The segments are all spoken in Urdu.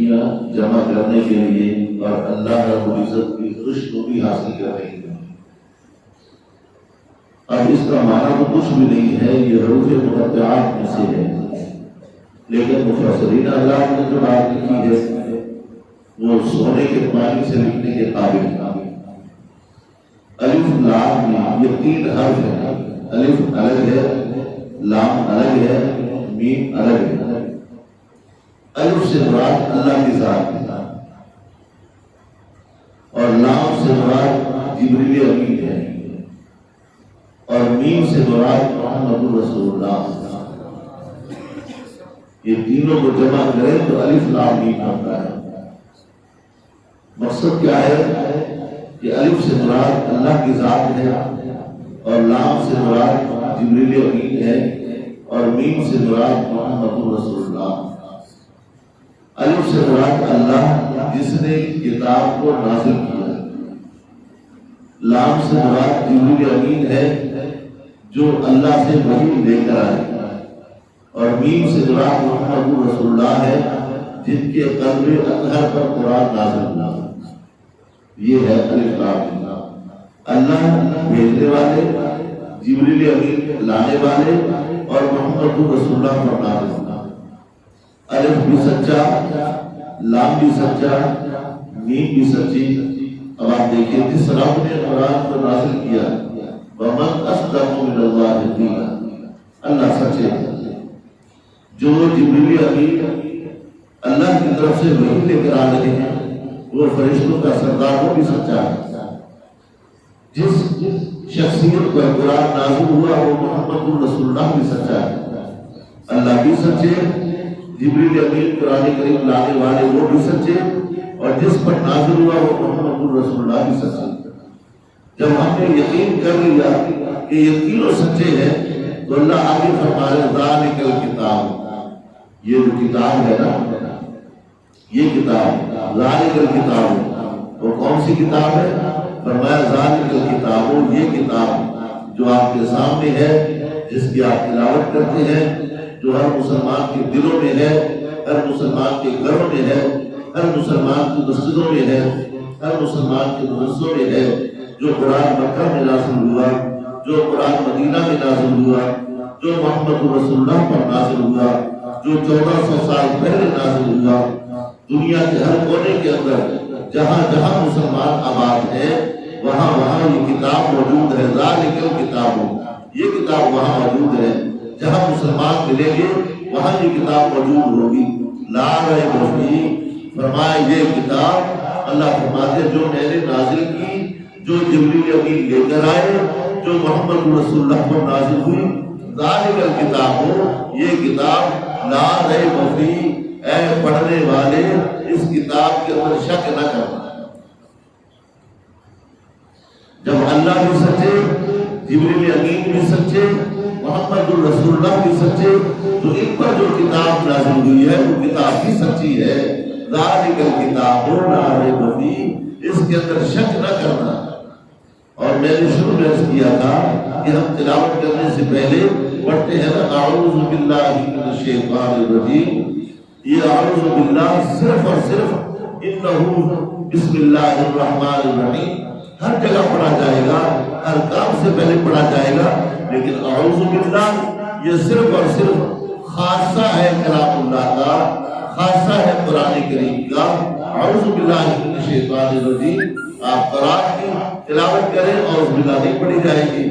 نیکیاں جمع کرنے کے لیے اور اللہ رب العزت کی خوشنودی حاصل کرنے کے لیے۔ اب اس کا معنی تو کچھ بھی نہیں ہے، یہ حروف مقطعات میں سے ہے، لیکن مفسرین حضرات نے جو بات لکھی ہے وہ سونے کے پانی سے لکھنے کے قابل ہے۔ الف لام میم یہ تین حرف ہیں، الف الگ ہے، لام الگ ہے، میم الگ ہے۔ الف سے مراد اللہ کی ذات ہے اور لام سے مراد جبریل امین ہے اور میم سے مراد محمد رسول اللہ۔ یہ تینوں کو جمع کریں تو الف لام میم ہوتا ہے۔ مقصد کیا ہے کہ الف سے مراد اللہ کی ذات ہے اور لام سے مراد جبریل امین ہے اور میم سے مراد محمد رسول اللہ۔ الف سے مراد اللہ جس نے کتاب کو نازل کیا، لام سے مراد جبریل امین ہے جو اللہ سے وحی لے کر آئے اور میم سے مراد محمد رسول اللہ ہے جن کے قلب اطہر پر قرآن نازل ہوا۔ یہ ہے الف لام۔ اللہ بھیجنے والے، جبریل امین لانے والے اور محمد رسول اللہ پر نازل ہوا۔ الف بھی سچا، لام بھی سچا، میم بھی سچی۔ اب آپ دیکھیں جس رب نے قرآن کو نازل کیا، وَمَنْ أَصْدَقُ مِنَ اللَّهِ قِيلًا، اللہ سچے ہے۔ جو جبریل امین اللہ کی طرف سے وحی لے کر آ رہے ہیں وہ فرشتوں کا سردار، وہ بھی سچا ہے۔ جس شخصیت پر قرآن نازل ہوا وہ محمد رسول اللہ بھی سچا ہے۔ اللہ بھی سچے، جبریل امین قرآن کریم لانے والے وہ بھی سچے اور جس پر نازل ہوا وہ محمد رسول اللہ بھی سچے۔ جب ہم نے یقین کر لیا کہ یہ تینوں سچے ہیں تو اللہ آگے فرما رہے ذالک الکتاب، یہ جو کتاب ہے نا، یہ کتاب ذالک الکتاب، وہ کون سی کتاب ہے؟ فرمایا ذالک الکتاب، یہ کتاب جو آپ کے سامنے ہے، جس کی آپ تلاوت کرتے ہیں، جو ہر مسلمان کے دلوں میں ہے، ہر مسلمان کے گھروں میں ہے، ہر مسلمان کی مسجدوں میں ہے، ہر مسلمان کے مدرسوں میں ہے، جو قرآن مکہ میں نازل ہوا، جو قرآن مدینہ میں نازل ہوا، جو محمد رسول اللہ پر نازل ہوا، جو 1400 سال پہلے نازل ہوا۔ دنیا کے ہر کونے کے اندر جہاں جہاں مسلمان آباد ہے وہاں وہاں یہ کتاب موجود ہے۔ ذالک الکتاب، یہ کتاب وہاں موجود ہے، جہاں مسلمان ملیں گے وہاں یہ کتاب موجود ہوگی۔ لا ریب فیہ، فرمایا یہ کتاب اللہ فرماتے جو میں نے نازل کی، جو جبریل امین لے کر آئے، جو محمد رسول اللہ پر نازل ہوئی، ذالک الکتاب، یہ کتاب لا ریب فیہ، اے پڑھنے والے اس کتاب کے اندر شک نہ کرنا۔ جب اللہ بھی سچے، جبریل امین بھی سچے، محمد رسول اللہ بھی سچے، تو ان پر جو کتاب نازل ہوئی ہے وہ کتاب بھی سچی ہے۔ ذالک الکتاب لا ریب فیہ، اس کے اندر شک نہ کرنا۔ اور میں نے شروع میں عرض کیا تھا کہ ہم تلاوت کرنے سے پہلے پڑھتے ہیں نا اعوذ باللہ من الشیطان الرجیم، یہ اعوذ باللہ صرف اور صرف انہ بسم اللہ الرحمن الرحیم ہر جگہ پڑھا جائے گا، ہر کام سے پہلے پڑھا جائے گا، لیکن اعوذ باللہ یہ صرف اور صرف خاصہ ہے کلام اللہ کا، خاصہ ہے قرآن کریم کا۔ اعوذ باللہ من الشیطان الرجیم آپ قرآن کی تلاوت کریں اعوذ باللہ نہیں پڑھی جائے گی،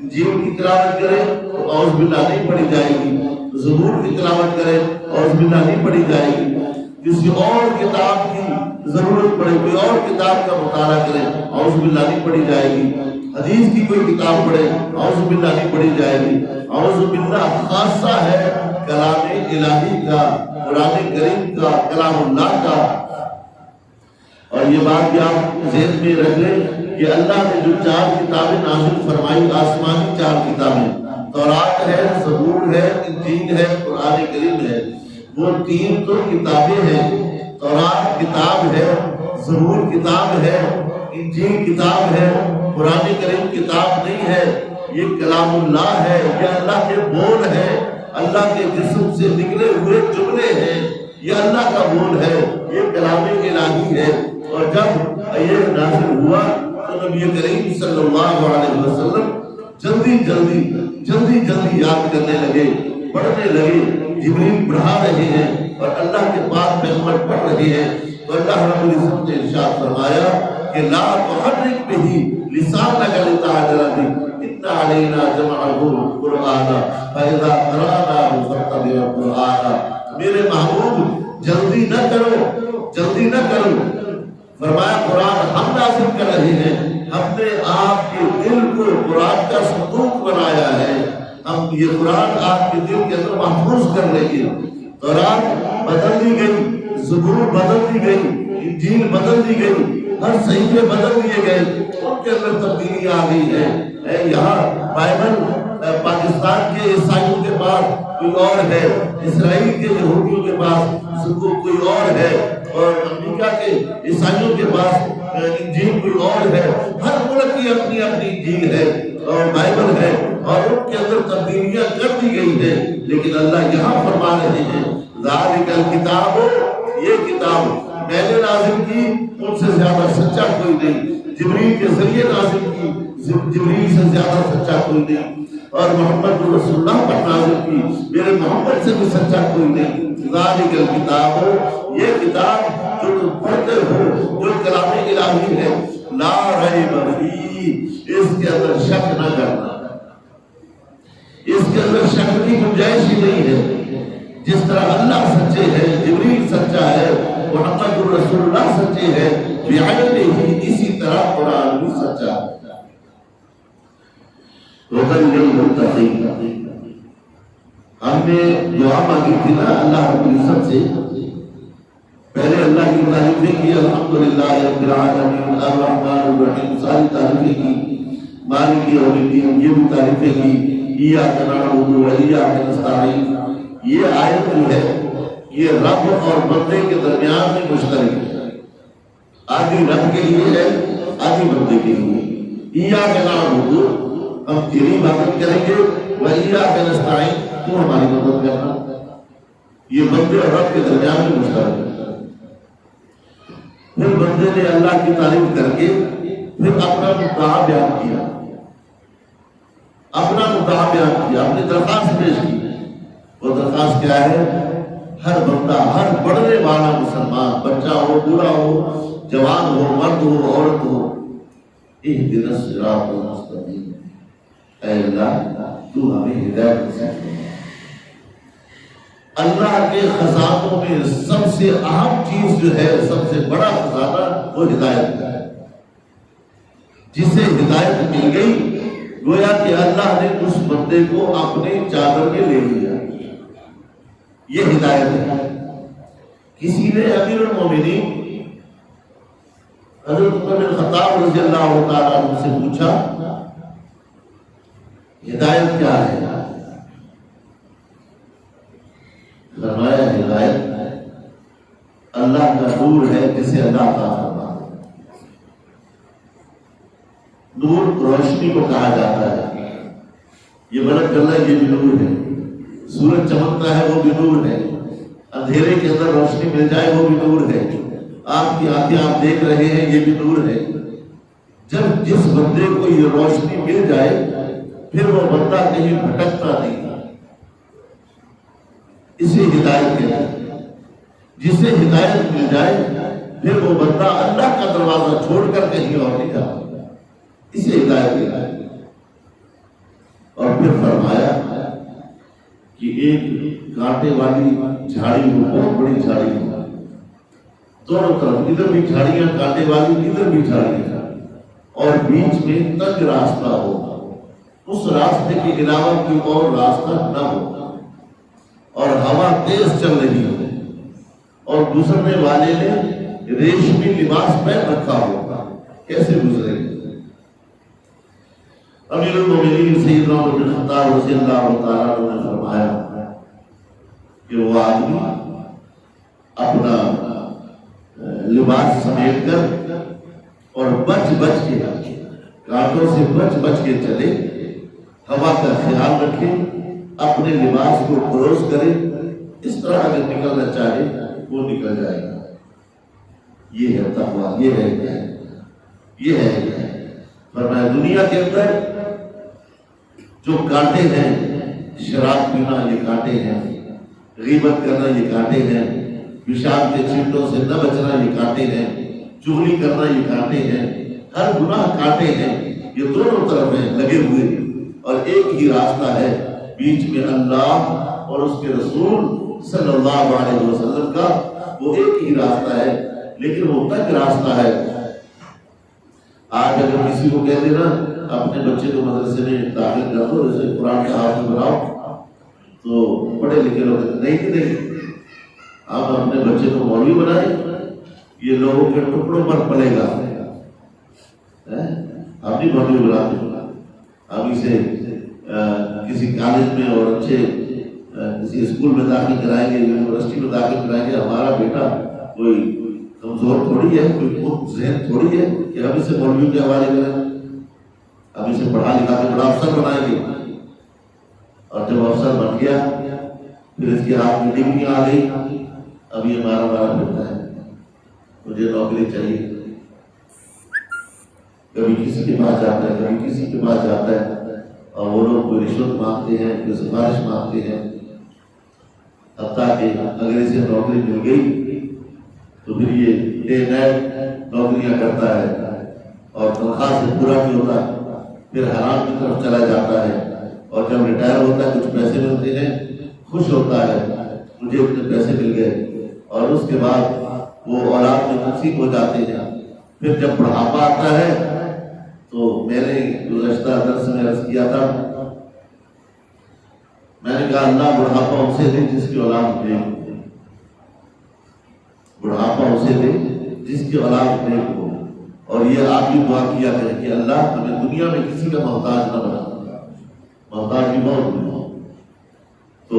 انجیل کی تلاوت کریں تو اعوذ باللہ نہیں پڑھی جائے گی، زبور کی تلاوت کریں اعوذ باللہ نہیں پڑھی جائے گی، کسی اور کتاب کی ضرورت پڑے کوئی اور کتاب کا مطالعہ کریں اعوذ باللہ نہیں پڑھی جائے گی، حدیث کی کوئی کتاب پڑھے اعوذ باللہ نہیں پڑھی جائے گی۔ اعوذ باللہ خاصہ ہے کلام الہی کا، قرآن کریم کا، کلام اللہ کا۔ اور یہ بات بھی آپ ذہن میں رکھ لیں کہ اللہ نے جو 4 کتابیں نازل فرمائی، آسمانی 4 کتابیں، تورات ہے، زبور ہے، انجیل ہے، قرآن کریم ہے، وہ 3 تو کتابیں ہیں۔ تورات کتاب ہے، زبور کتاب ہے، انجیل کتاب ہے، قرآن کریم کتاب نہیں ہے، یہ کلام اللہ ہے، یہ اللہ کے بول ہے، اللہ کے جسم سے نکلے ہوئے جملے ہیں، یہ اللہ کا بول ہے، یہ کلام الہی ہے۔ اور جب یہ نازل ہوا تو نبی کریم صلی اللہ علیہ وسلم جلدی یاد کرنے لگے، پڑھنے لگے۔ جبریل پڑھا رہے ہیں اور اللہ کے پاک پیغمبر پڑھ رہے ہیں تو اللہ رب العزت نے ارشاد فرمایا کہ لا تحرک به لسانک لتعجل به ان علینا جمعہ قرآنا فاذا قرأناه فاتبع قرآنا۔ میرے محبوب جلدی نہ کرو، فرمایا قرآن ہم نازل کر رہے ہیں، ہم نے آپ کے دل کو قرآن کا صندوق بنایا ہے، ہم یہ قرآن آپ کے دل کے اندر محفوظ کر رہے ہیں۔ قرآن بدل دی گئی، زبور بدل دی گئی، انجیل بدل دی گئی، ہر صحیفے بدل دیے گئے، ان کے اندر تبدیلی آ گئی ہے۔ یہاں بائبل پاکستان کے عیسائیوں کے پاس کوئی اور ہے، اسرائیل کے یہودیوں کے پاس کوئی اور ہے، اور امریکہ کے عیسائیوں کے پاس انجیل کوئی اور ہے۔ ہر ملک کی اپنی اپنی انجیل ہے اور بائبل ہے، اور ان کے اندر تبدیلیاں کر دی گئی ہیں، لیکن اللہ یہاں فرما رہے ہیں ذالک الکتاب، یہ کتاب میں نے نازل کی، ان سے زیادہ سچا کوئی نہیں۔ جبریل کے ذریعے نازل کی، جبریل سے زیادہ سچا کوئی نہیں، اور محمد رسول اللہ پر نازل کی، میرے محمد سے بھی سچا کوئی نہیں۔ ذالک الکتاب، یہ کتاب جو تم پڑھتے ہو، جو کلام الہی ہے، لا ریب فیہ، اس کے اندر شک نہ کرنا، اس کے اندر شک کی گنجائش ہی نہیں ہے۔ جس طرح اللہ سچے ہے، جبریل سچا ہے، محمد رسول اللہ سچے ہے، بعینہ، اسی طرح قرآن بھی سچا ہے۔ ہدی للمتقین، ہم نے دعا مانگی تھی نا اللہ رب العزت سے، پہلے اللہ کی تعریفیں کی، الحمدللہ رب العالمین الرحمن الرحیم، ساری تعریفیں کی، مالک یوم الدین یہ بھی تعریفیں کی، ایاک نعبد و ایاک نستعین۔ یہ آیت جو ہے یہ رب اور بندے کے درمیان میں مشترک ہے، آدھی رب کے لیے ہے، آدھی بندے کے لیے۔ ایاک نعبد، ہم تیری عبادت کریں گے، و ایاک نستعین، تو ہماری مدد کرنا، یہ بندے اور رب کے درمیان میں مشترک ہے۔ پھر بندے نے اللہ کی تعریف کر کے پھر اپنا مدعا بیان کیا، اپنی درخواست پیش کی۔ وہ درخواست کیا ہے؟ ہر بندہ، ہر پڑھنے والا مسلمان، بچہ ہو، بوڑھا ہو، جوان ہو، مرد ہو، عورت ہو، اہدنا الصراط المستقیم، اے اللہ تو ہمیں ہدایت نصیب فرما۔ اللہ کے خزانوں میں سب سے اہم چیز جو ہے، سب سے بڑا خزانہ وہ ہدایت ہے۔ جسے ہدایت مل گئی گویا کہ اللہ نے اس بندے کو اپنے چادر میں لے لیا، یہ ہدایت ہے۔ کسی نے امیر المومنین حضرت عمر بن خطاب رضی اللہ تعالیٰ عنہ سے پوچھا ہدایت کیا ہے؟ فرمایا ہدایت اللہ کا نور ہے جسے اللہ کا فرما۔ نور روشنی کو کہا جاتا ہے، یہ بلند کرنا یہ بھی نور ہے، سورج چمکتا ہے وہ بھی نور ہے، اندھیرے کے اندر روشنی مل جائے وہ بھی نور ہے، آپ کی آنکھیں آپ دیکھ رہے ہیں یہ بھی نور ہے۔ جب جس بندے کو یہ روشنی مل جائے پھر وہ بندہ کہیں بھٹکتا نہیں، اسے ہدایت کہتے ہیں۔ جسے ہدایت مل جائے پھر وہ بندہ اللہ کا دروازہ چھوڑ کر کہیں اور نہیں جاتا، اسے ہدایت کہتے ہیں۔ اور پھر فرمایا کہ ایک کانٹے والی جھاڑی ہو، بہت بڑی جھاڑی ہو، دونوں طرف ادھر بھی جھاڑیاں کانٹے والی، ادھر بھی جھاڑیاں، اور بیچ میں تنگ راستہ ہو، اس راستے کے علاوہ کوئی اور راستہ نہ ہو، اور ہوا تیز چل رہی ہو، اور گزرنے والے نے ریشمی لباس پہن رکھا ہوگا، کیسے گزرے گا؟ امیر المومنین سیدنا عمر بن خطاب رضی اللہ تعالیٰ عنہ نے فرمایا کہ وہ آدمی اپنا لباس سمیٹ کر اور بچ کے کانٹوں سے بچ کے چلے، ہوا کا خیال رکھے، اپنے لباس کو کلوز کرے، اس طرح اگر نکلنا چاہے وہ نکل جائے گا۔ یہ ہے تقویٰ، یہ ہے یہ ہے۔ فرمایا دنیا کے اندر جو کانٹے ہیں، شراب پینا یہ کانٹے ہیں، غیبت کرنا یہ کانٹے ہیں، پیشاب کے چھینٹوں سے نہ بچنا یہ کانٹے ہیں، چغلی کرنا یہ کانٹے ہیں، ہر گناہ کانٹے ہیں، یہ دونوں طرف ہیں لگے ہوئے، اور ایک ہی راستہ ہے بیچ میں اللہ اور اس کے رسول صلی اللہ علیہ وسلم کا، وہ ایک ہی راستہ ہے، لیکن وہ تک راستہ ہے۔ آج اگر کسی کو کہہ دینا اپنے بچے کو مدرسے میں داخل کر دو، اسے قرآن کا حافظ بناؤ، تو پڑھے لکھے لوگ نہیں کہ نہیں، آپ اپنے بچے کو مولوی بنائیں، یہ لوگوں کے ٹکڑوں پر پلے گا، آپ نہیں مولوی بناتے، آپ اسے کسی کالج میں اور اچھے کسی اسکول میں داخل کرائیں گے، یونیورسٹی میں داخل کرائیں گے، ہمارا بیٹا کوئی کمزور تھوڑی ہے، کوئی خود ذہن تھوڑی ہے کہ ہم اسے مولوی کے حوالے کریں، ہم اسے پڑھا لکھا کے بڑا افسر بنائیں گے، اور جب افسر بن گیا پھر اس کے ہاتھ میں ڈگری آ گئی، اب یہ مارا پھرتا ہے، مجھے نوکری چاہیے، کبھی کسی کے پاس جاتا ہے، کبھی کسی کے پاس جاتا ہے، اور وہ لوگ کوئی رشوت مانگتے ہیں، کوئی سفارش مانگتے ہیں، حتیٰ کہ اگر اسے نوکری مل گئی تو پھر یہ ڈے نائٹ نوکریاں کرتا ہے اور تنخواہ سے پورا نہیں ہوتا، پھر حرام کی طرف چلا جاتا ہے، اور جب ریٹائر ہوتا ہے کچھ پیسے ملتے ہیں، خوش ہوتا ہے مجھے اتنے پیسے مل گئے، اور اس کے بعد وہ اولاد میں تقسیم ہو جاتے ہیں۔ پھر جب بڑھاپا آتا ہے تو میں نے گزشتہ درس میں عرض کیا تھا، میں نے کہا اللہ بڑھاپا اسے دے جس کی اولاد نیک ہو، بڑھاپا اسے دے جس کی اولاد نیک ہو، اور یہ آپ کی دعا کیا کریں کہ اللہ ہمیں دنیا میں کسی کا محتاج نہ بنا، محتاج بھی بہت ہو۔ تو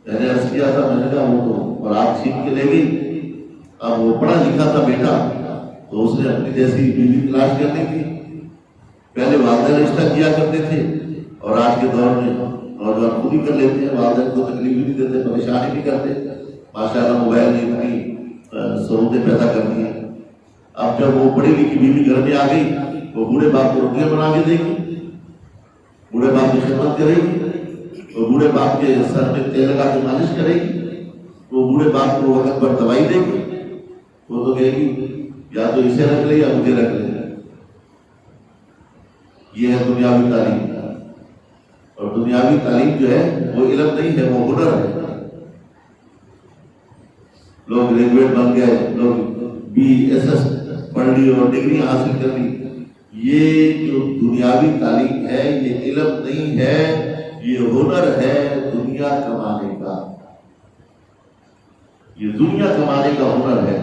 میں نے عرض کیا تھا، میں نے کہا وہ تو اولاد چھین کے لے گئی، اب وہ پڑھا لکھا تھا بیٹا، تو اس نے اپنی جیسی بیوی تلاش کرنی تھی، پہلے والدین رشتہ کیا کرتے تھے، اور آج کے دور میں نوجوان خود ہی کر لیتے ہیں، والدین کو تکلیف بھی نہیں دیتے، پریشانی نہیں کرتے، ماشاءاللہ موبائل نے اتنی سہولتیں پیدا کر دی ہیں۔ اب جب وہ پڑھی لکھی بیوی گھر میں آ گئی، وہ بوڑھے باپ کو روٹیاں بنا کے دے گی، بوڑھے باپ کی خدمت کرے گی، وہ بوڑھے باپ کے سر میں تیل لگا کے مالش کرے گی، وہ بوڑھے باپ کو وقت پر دوائی دے گی، وہ تو کہے گی یا تو اسے رکھ لے یا مجھے رکھ لے۔ یہ ہے دنیاوی تعلیم، اور دنیاوی تعلیم جو ہے وہ علم نہیں ہے، وہ ہنر ہے۔ لوگ گریجویٹ بن گئے، لوگ بی ایس ایس پڑھ لی اور ڈگری حاصل کر لی، یہ جو دنیاوی تعلیم ہے یہ علم نہیں ہے، یہ ہنر ہے دنیا کمانے کا، یہ دنیا کمانے کا ہنر ہے۔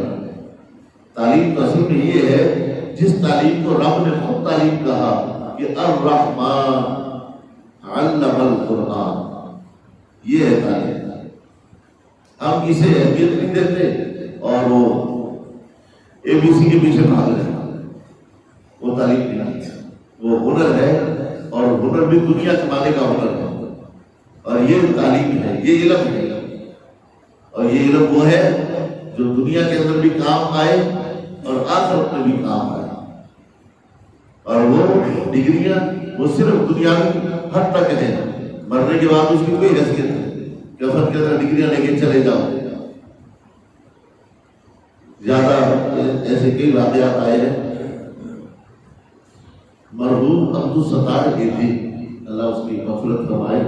تعلیم تو اصل میں یہ ہے جس تعلیم کو رب نے خود تعلیم کہا کہ الرحمن علم القرآن، یہ ہے تعلیم۔ ہم اسے اہمیت نہیں دیتے اور وہ اے بی سی کے پیچھے بھاگ رہے ہیں، وہ تعلیم نہیں ہے، وہ ہنر ہے، اور ہنر بھی دنیا کمانے کا ہنر ہے، اور یہ تعلیم ہے، یہ علم ہے، اور یہ علم وہ ہے جو دنیا کے اندر بھی کام آئے اور آخرت میں بھی کام آئے۔ اور وہ ڈگریاں وہ صرف دنیاوی حد تک ہیں، مرنے کے بعد اس کی کوئی حیثیت نہیں، کفن کے اندر ڈگریاں لے کے چلے جاؤ۔ زیادہ ایسے کئی واقعات آئے ہیں۔ مرحوم عبدالستار کے تھے، اللہ اس کی مغفرت فرمائے،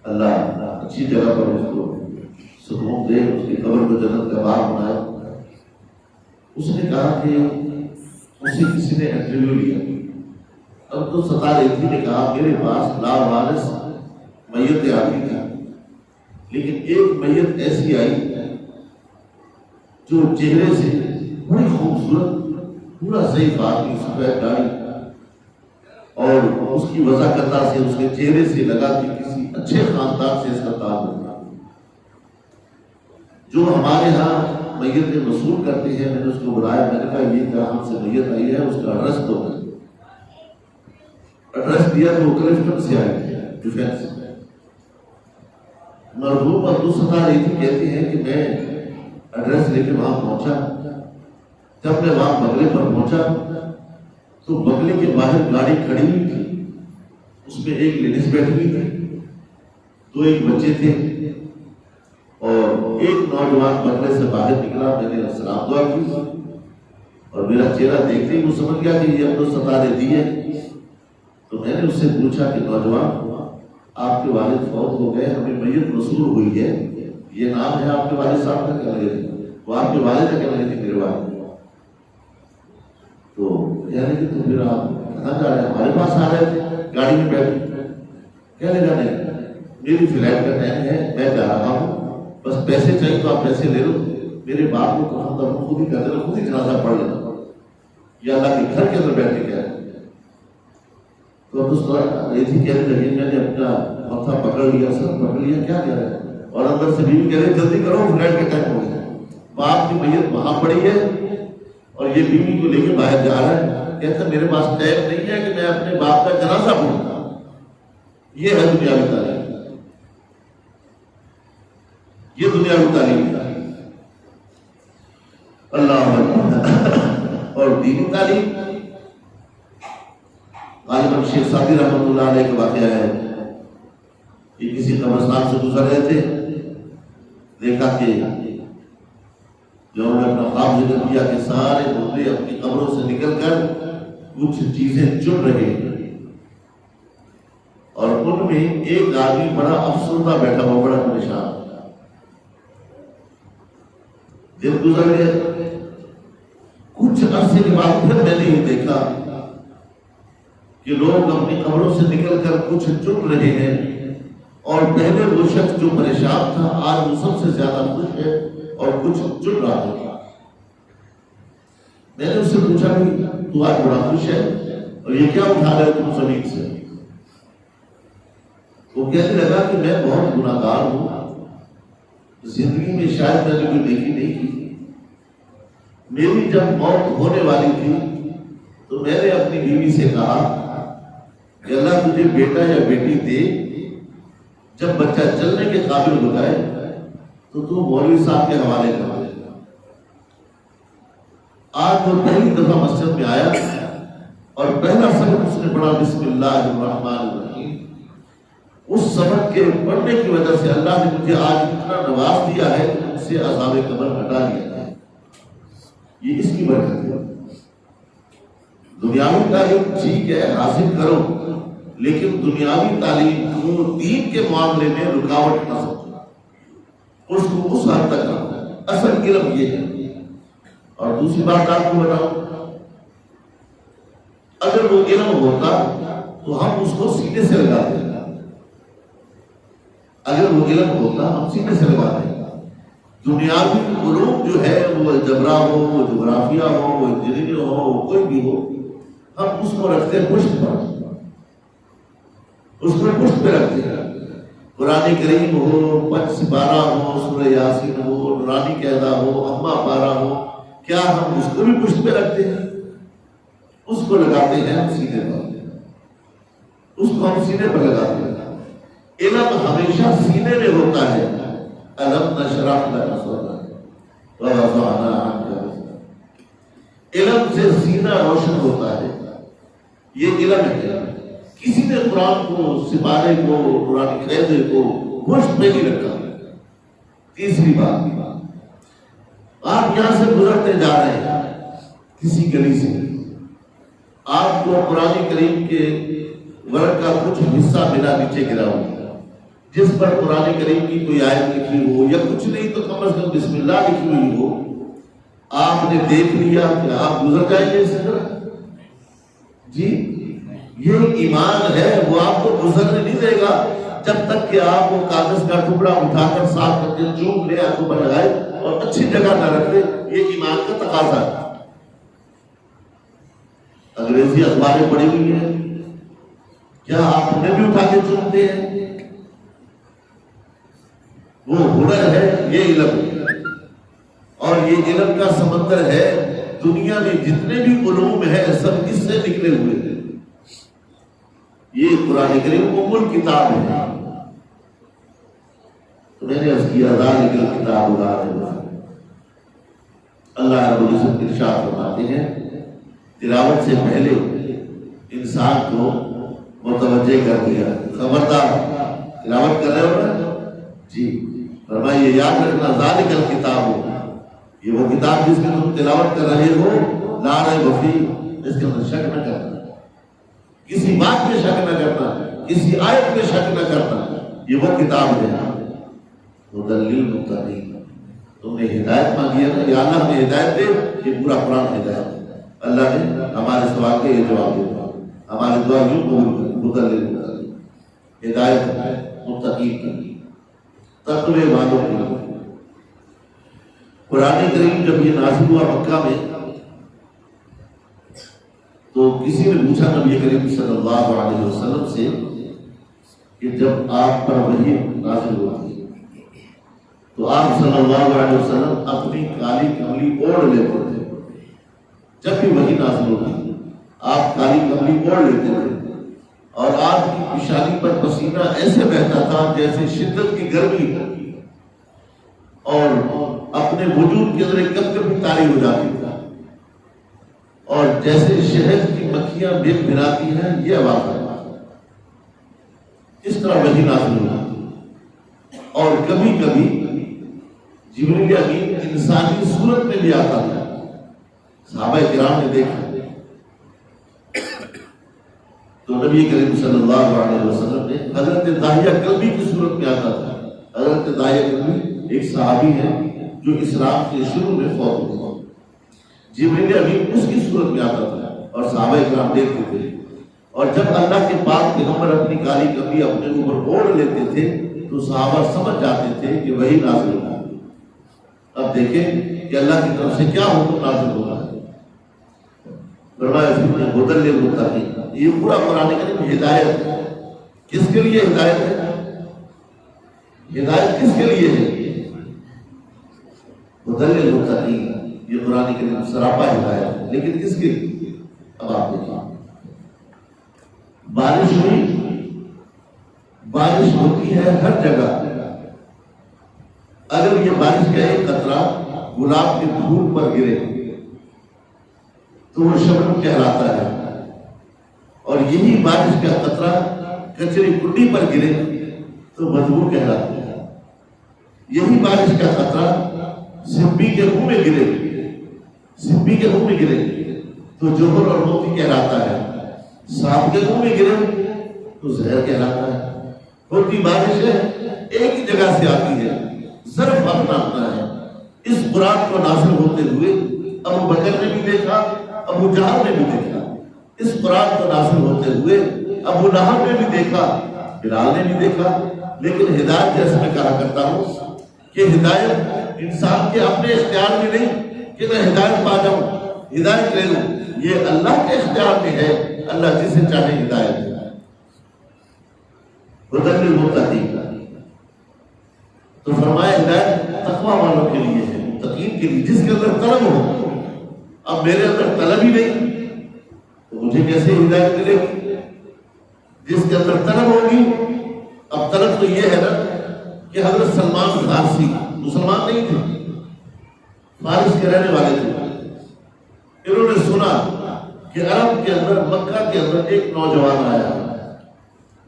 اللہ اچھی جگہ پر اس کو سکون دے، اس کی قبر کو جنت کا باغ بنائے۔ اس نے کہا کہ اسے کسی نے انٹرویو لیا، عبدالستار نے کہا میرے پاس لاوارث میتیں آتی تھی، لیکن ایک میت ایسی آئی جو چہرے سے بڑی خوبصورت، پورا ضعیف آدمی، سفید داڑھی، اور اس کی وضاحت سے اس کے چہرے سے لگا کہ کسی اچھے خاندان سے اس کا تعلق ہے۔ جو ہمارے ہاں میتیں وصول کرتے ہیں، میں نے اس کو بلایا، میں نے کہا یہ جہاں سے میت آئی ہے اس کا ایڈریس دو۔ ایڈریس دیا تو وہ کلفٹن سے آئی، ڈیفینس۔ مرحوم عبدالستار کہتے ہیں کہ میں ایڈریس لے کے وہاں پہنچا، جب میں وہاں بنگلے پر پہنچا تو بنگلے کے باہر گاڑی کھڑی ہوئی تھی، اس میں ایک لیڈیز بیٹھی ہوئی تھی، 2 ایک بچے تھے، اور ایک نوجوان بنگلے سے باہر نکلا. میں نے سلام دعا کی اور میرا چہرہ دیکھتے ہی وہ سمجھ گیا کہ یہ اب تو ستارے دی ہے. تو میں نے اس سے پوچھا کہ نوجوان، آپ کے والد فوت ہو گئے، ہمیں میت وصول ہوئی ہے، یہ نام ہے آپ کے والد صاحب کا؟ کہنے لگے وہ آپ کے والد کا. کہنے لگے میرے والد. تو کہنے لگے تو پھر آپ کہاں جا رہے ہیں؟ ہمارے پاس آ رہے تھے گاڑی میں بیٹھ. کہنے لگا نہیں، میری فلائٹ کا ٹائم ہے، میں جا رہا ہوں، بس پیسے چاہیے تو آپ پیسے لے لو، میرے باپ کو کہاں تھا خود ہی کہتے رہو، خود ہی جنازہ پڑھ لینا، یا اللہ کے گھر کے اندر بیٹھ کے کہہ. تو اب اس طرح یہ تھی کہنے لگی. میں نے اپنا ماتھا پکڑ لیا، سر پکڑ لیا، کیا کہہ رہے ہیں؟ اور اندر سے بیوی کہہ رہے جلدی کرو فلائٹ کا ٹائم ہو گیا. باپ کی میت وہاں پڑی ہے اور یہ بیوی کو لے کے باہر جا رہا ہے. کہتا میرے پاس ٹائم نہیں ہے کہ میں اپنے باپ کا جنازہ پڑھوں. یہ ہے دنیاوی تعلیم، یہ دنیاوی تعلیم ہے. اللہ اور دینی تعلیم. غالباً شیخ سعدی رحمۃ اللہ علیہ کا واقعہ ہے کہ کسی قبرستان سے گزر رہے تھے، دیکھا کہ جو انہوں نے اپنا خواب ذکر کیا کہ سارے مردے اپنی قبروں سے نکل کر کچھ چیزیں چن رہے ہیں، اور ان میں ایک آدمی بڑا افسردہ بیٹھا ہوا، بڑا پریشان. دن گزر گئے، کچھ عرصے کے بعد پھر میں نے یہ دیکھا کہ لوگ اپنی قبروں سے نکل کر کچھ چن رہے ہیں، اور پہلے وہ شخص جو پریشان تھا آج وہ سب سے زیادہ خوش ہے اور کچھ چن رہا ہے. میں نے اس سے پوچھا کہ تو آج بڑا خوش ہے اور یہ کیا اٹھا رہے تم زمین سے؟ وہ کہنے لگا کہ میں بہت گناہ گار ہوں، زندگی میں شاید میں نے کوئی نیکی نہیں کی. میری جب موت ہونے والی تھی تو میں نے اپنی بیوی سے کہا کہ اللہ تجھے بیٹا یا بیٹی دے، جب بچہ چلنے کے قابل ہو جائے تو تو مولوی صاحب کے حوالے کر دے. آج وہ پہلی دفعہ مسجد میں آیا اور پہلا سبق اس نے پڑھا بسم اللہ الرحمن الرحیم. اس سبق کے پڑھنے کی وجہ سے اللہ نے مجھے آج اتنا نواز دیا ہے کہ مجھ سے عذاب قبر ہٹا دیا ہے. یہ اس کی برکت ہے. دنیاوی تعلیم ٹھیک ہے حاصل کرو، لیکن دنیاوی تعلیم کو دین کے معاملے میں رکاوٹ نہ سمجھو، اس کو اس حد تک رکھو. اصل علم یہ ہے. اور دوسری بات آپ کو بتاؤں، اگر وہ علم ہوتا تو ہم اس کو سینے سے لگاتے ہیں. اگر وہ علم ہوتا ہم سینے سے لگاتے ہیں. دنیاوی علوم جو ہے وہ الجبرا ہو، وہ جغرافیہ ہو، وہ انجینئرنگ ہو، وہ کوئی بھی ہو، ہم اس کو رکھتے ہیں پشت پر، اس کو پشت پہ رکھتے ہیں. قرآن کریم ہو، 5 سپارہ ہو، سورہ یاسین ہو، نورانی قاعدہ ہو، اما پارہ ہو، کیا ہم اس کو بھی پشت پہ رکھتے ہیں؟ اس کو لگاتے ہیں ہم سینے پر، اس کو ہم سینے پر لگاتے ہیں. علم ہمیشہ سینے میں ہوتا ہے. الم نشرح لک صدرک ووضعنا عنک وزرک. علم سے سینہ روشن ہوتا ہے. یہ علم ہے. کسی نے قرآن کو، سپارے کو، قرآن قاعدے کو پشت پہ نہیں رکھا. تیسری بات، آپ یہاں سے گزرتے جا رہے ہیں کسی گلی سے، آپ کو قرآن کریم کے ورق کا کچھ حصہ ملا نیچے گرا ہوا، جس پر قرآن کریم کی کوئی آیت لکھی ہو یا کچھ نہیں تو کم از کم بسم اللہ لکھی ہوئی ہو. آپ نے دیکھ لیا کہ آپ گزر جائیں گے اس طرح. جی یہ ایمان ہے، وہ آپ کو گزرنے نہیں دے گا جب تک کہ آپ وہ کاغذ کا ٹکڑا اٹھا کر صاف کر کے چوم لے، آنکھوں پر لگائے اور اچھی جگہ نہ رکھ دے. یہ ایمان کا تقاضا ہے. انگریزی اخباریں پڑھی ہوئی ہیں، کیا آپ انہیں بھی اٹھا کے چومتے ہیں؟ وہ ہنر ہے، یہ علم ہے. اور یہ علم کا سمندر ہے. دنیا میں جتنے بھی علوم ہیں سب اس سے نکلے ہوئے ہیں. یہ قرآن کریم ام الکتاب ہے. تو میں نے عرض کیا ذالک الکتاب لا ریب فیہ. اللہ رب العزت ارشاد فرماتے ہیں تلاوت سے پہلے انسان کو متوجہ کر دیا، خبردار تلاوت کر رہے ہو نا جی، فرمائیے یاد رکھنا ذالک الکتاب ہو، یہ وہ کتاب جس میں تم تلاوت کر رہے ہو، لا ریب فیہ، اس کے اندر شک نہ کرنا، کسی بات میں شک نہ کرنا، کسی آیت میں شک نہ کرنا، یہ وہ کتاب ہے ھدی للمتقین۔ تم نے ہدایت مانگی ہے نا، یا اللہ نے ہدایت دے، یہ پورا قرآن ہدایت ہے۔ اللہ نے ہمارے سوال کا یہ جواب دیا، ہماری دعا یوں قبول کر، ھدی للمتقین، ہدایت ہے متقین کی، تقوی والوں کی۔ قرآن کریم جب یہ نازل ہوا مکہ میں تو کسی نے پوچھا نبی کریم صلی اللہ علیہ وسلم سے کہ جب آپ پر وحی نازل ہوتی تو آپ صلی اللہ علیہ وسلم اپنی کالی کملی اوڑھ لیتے تھے، جب بھی وحی نازل ہوتی آپ کالی کملی اوڑھ لیتے تھے، اور آپ کی پیشانی پر پسینہ ایسے بہتا تھا جیسے شدت کی گرمی اور اپنے وجود کے اندر ایک کپکپی طاری ہو جاتی تھی، اور جیسے شہد کی مکھیاں بن بھراتی ہیں یہ آواز ہے، اس طرح وحی نازل ہوتی۔ اور کبھی کبھی جبریل امین انسانی صورت میں بھی آتا تھا، صحابہ کرام نے دیکھا تو نبی کریم صلی اللہ علیہ وسلم نے حضرت داہیہ کلبی کی صورت میں آتا تھا۔ حضرت داہیہ کلبی ایک صحابی ہے جو اسلام کے شروع میں فوت ہوئے، جبریل امین اس کی صورت میں آتا تھا اور صحابہ کرام دیکھتے تھے، اور جب اللہ کے پاک پیغمبر اپنی کالی کملی اپنے اوپر اوڑھ لیتے تھے تو صحابہ سمجھ جاتے تھے کہ وہی نازل ہوگا۔ اب دیکھیں کہ اللہ کی طرف سے کیا حکم نازل ہوگا، فرمایا ھدی للمتقین، یہ پورا قرآن کریم ہدایت ہے۔ کس کے لیے ہدایت ہے؟ ہدایت کس کے لیے ہے؟ ھدی للمتقین، یہ قرآن کریم سراپا ہدایت ہے، لیکن کس کے لیے؟ اب آپ دیکھیں، بارش ہوئی، بارش ہوتی ہے ہر جگہ، اگر یہ بارش کا ایک قطرہ گلاب کے پھول پر گرے تو وہ شبنم کہلاتا ہے، اور یہی بارش کا قطرہ کچری کنڈی پر گرے تو بدبو کہلاتی ہے، یہی بارش کا قطرہ سبی کے منہ میں گرے، سبی کے منہ میں گرے تو جوہر اور موتی کہلاتا ہے، سانپ کے منہ میں گرے تو زہر کہلاتا ہے۔ ہوتی بارش ہے ایک ہی جگہ سے آتی ہے، ظرف اپنا اپنا ہے۔ اس قرآن کو نازل ہوتے ہوئے ابو بکر نے بھی دیکھا، ابو جہل نے بھی دیکھا، اس قرآن کو نازل ہوتے ہوئے ابو لہب نے بھی دیکھا، بلال نے بھی دیکھا، لیکن ہدایت جیسے میں کہا کرتا ہوں کہ ہدایت انسان کے اپنے اختیار میں نہیں کہ میں ہدایت پا جاؤں، ہدایت لے لوں، یہ اللہ کے اختیار میں ہے، اللہ جسے چاہے ہدایت دے۔ ھدی للمتقین، تو فرمایا ہدایت تقویٰ والوں کے لیے ہے، متقین کے لیے، جس کے اندر طلب ہو۔ اب میرے اندر طلب ہی نہیں تو مجھے کیسے ہدایت ملے گی؟ جس کے اندر طلب ہوگی، اب طلب تو یہ ہے نا کہ حضرت سلمان فارسی مسلمان نہیں تھے، فارس کے رہنے والے تھے، انہوں نے سنا کہ عرب کے اندر مکہ کے اندر ایک نوجوان آیا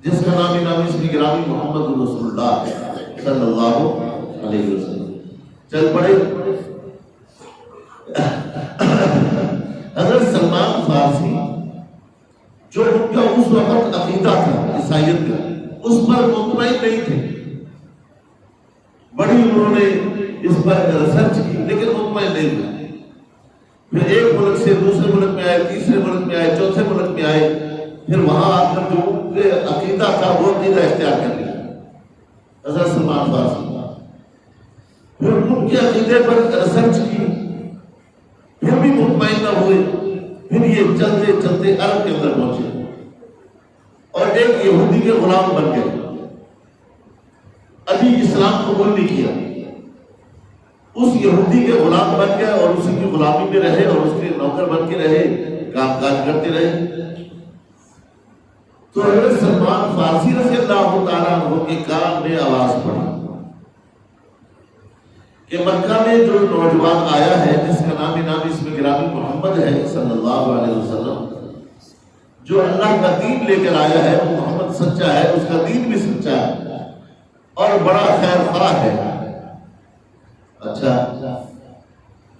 جس کا نام اسم گرامی محمد رسول اللہ صلی اللہ علیہ وسلم، چل پڑے۔ حضرت سلمان فارسی جو ان کا اس وقت عقیدہ تھا عیسائیت کا، اس پر مطمئن نہیں تھے، بڑی انہوں نے اس پر ریسرچ کی لیکن مطمئن نہیں تھے۔ پھر ایک ملک سے دوسرے ملک میں آئے، تیسرے ملک میں آئے، چوتھے ملک میں آئے، پھر وہاں آ کر جو ان کے عقیدہ تھا وہ عقیدہ اختیار کر لیا حضرت سلمان فارسی، پھر ان کے عقیدے پر ریسرچ کی، پھر بھی مطمئن نہ ہوئے، پھر یہ چلتے چلتے عرب کے اندر پہنچے اور ایک یہودی کے غلام بن گئے، ابھی اسلام قبول نہیں کیا، اس یہودی کے غلام بن گئے اور اسی کی غلامی میں رہے اور اس کے نوکر بن کے رہے، کام کاج کرتے رہے۔ تو حضرت سلمان فارسی رضی اللہ تعالیٰ عنہ کے کان میں آواز پڑی کہ مکہ میں جو نوجوان آیا ہے جس کا نام اس میں گرامی محمد ہے صلی اللہ علیہ وسلم، جو اللہ کا دین لے کر آیا ہے وہ محمد سچا ہے، اس کا دین بھی سچا ہے اور بڑا خیر خواہ ہے۔ اچھا،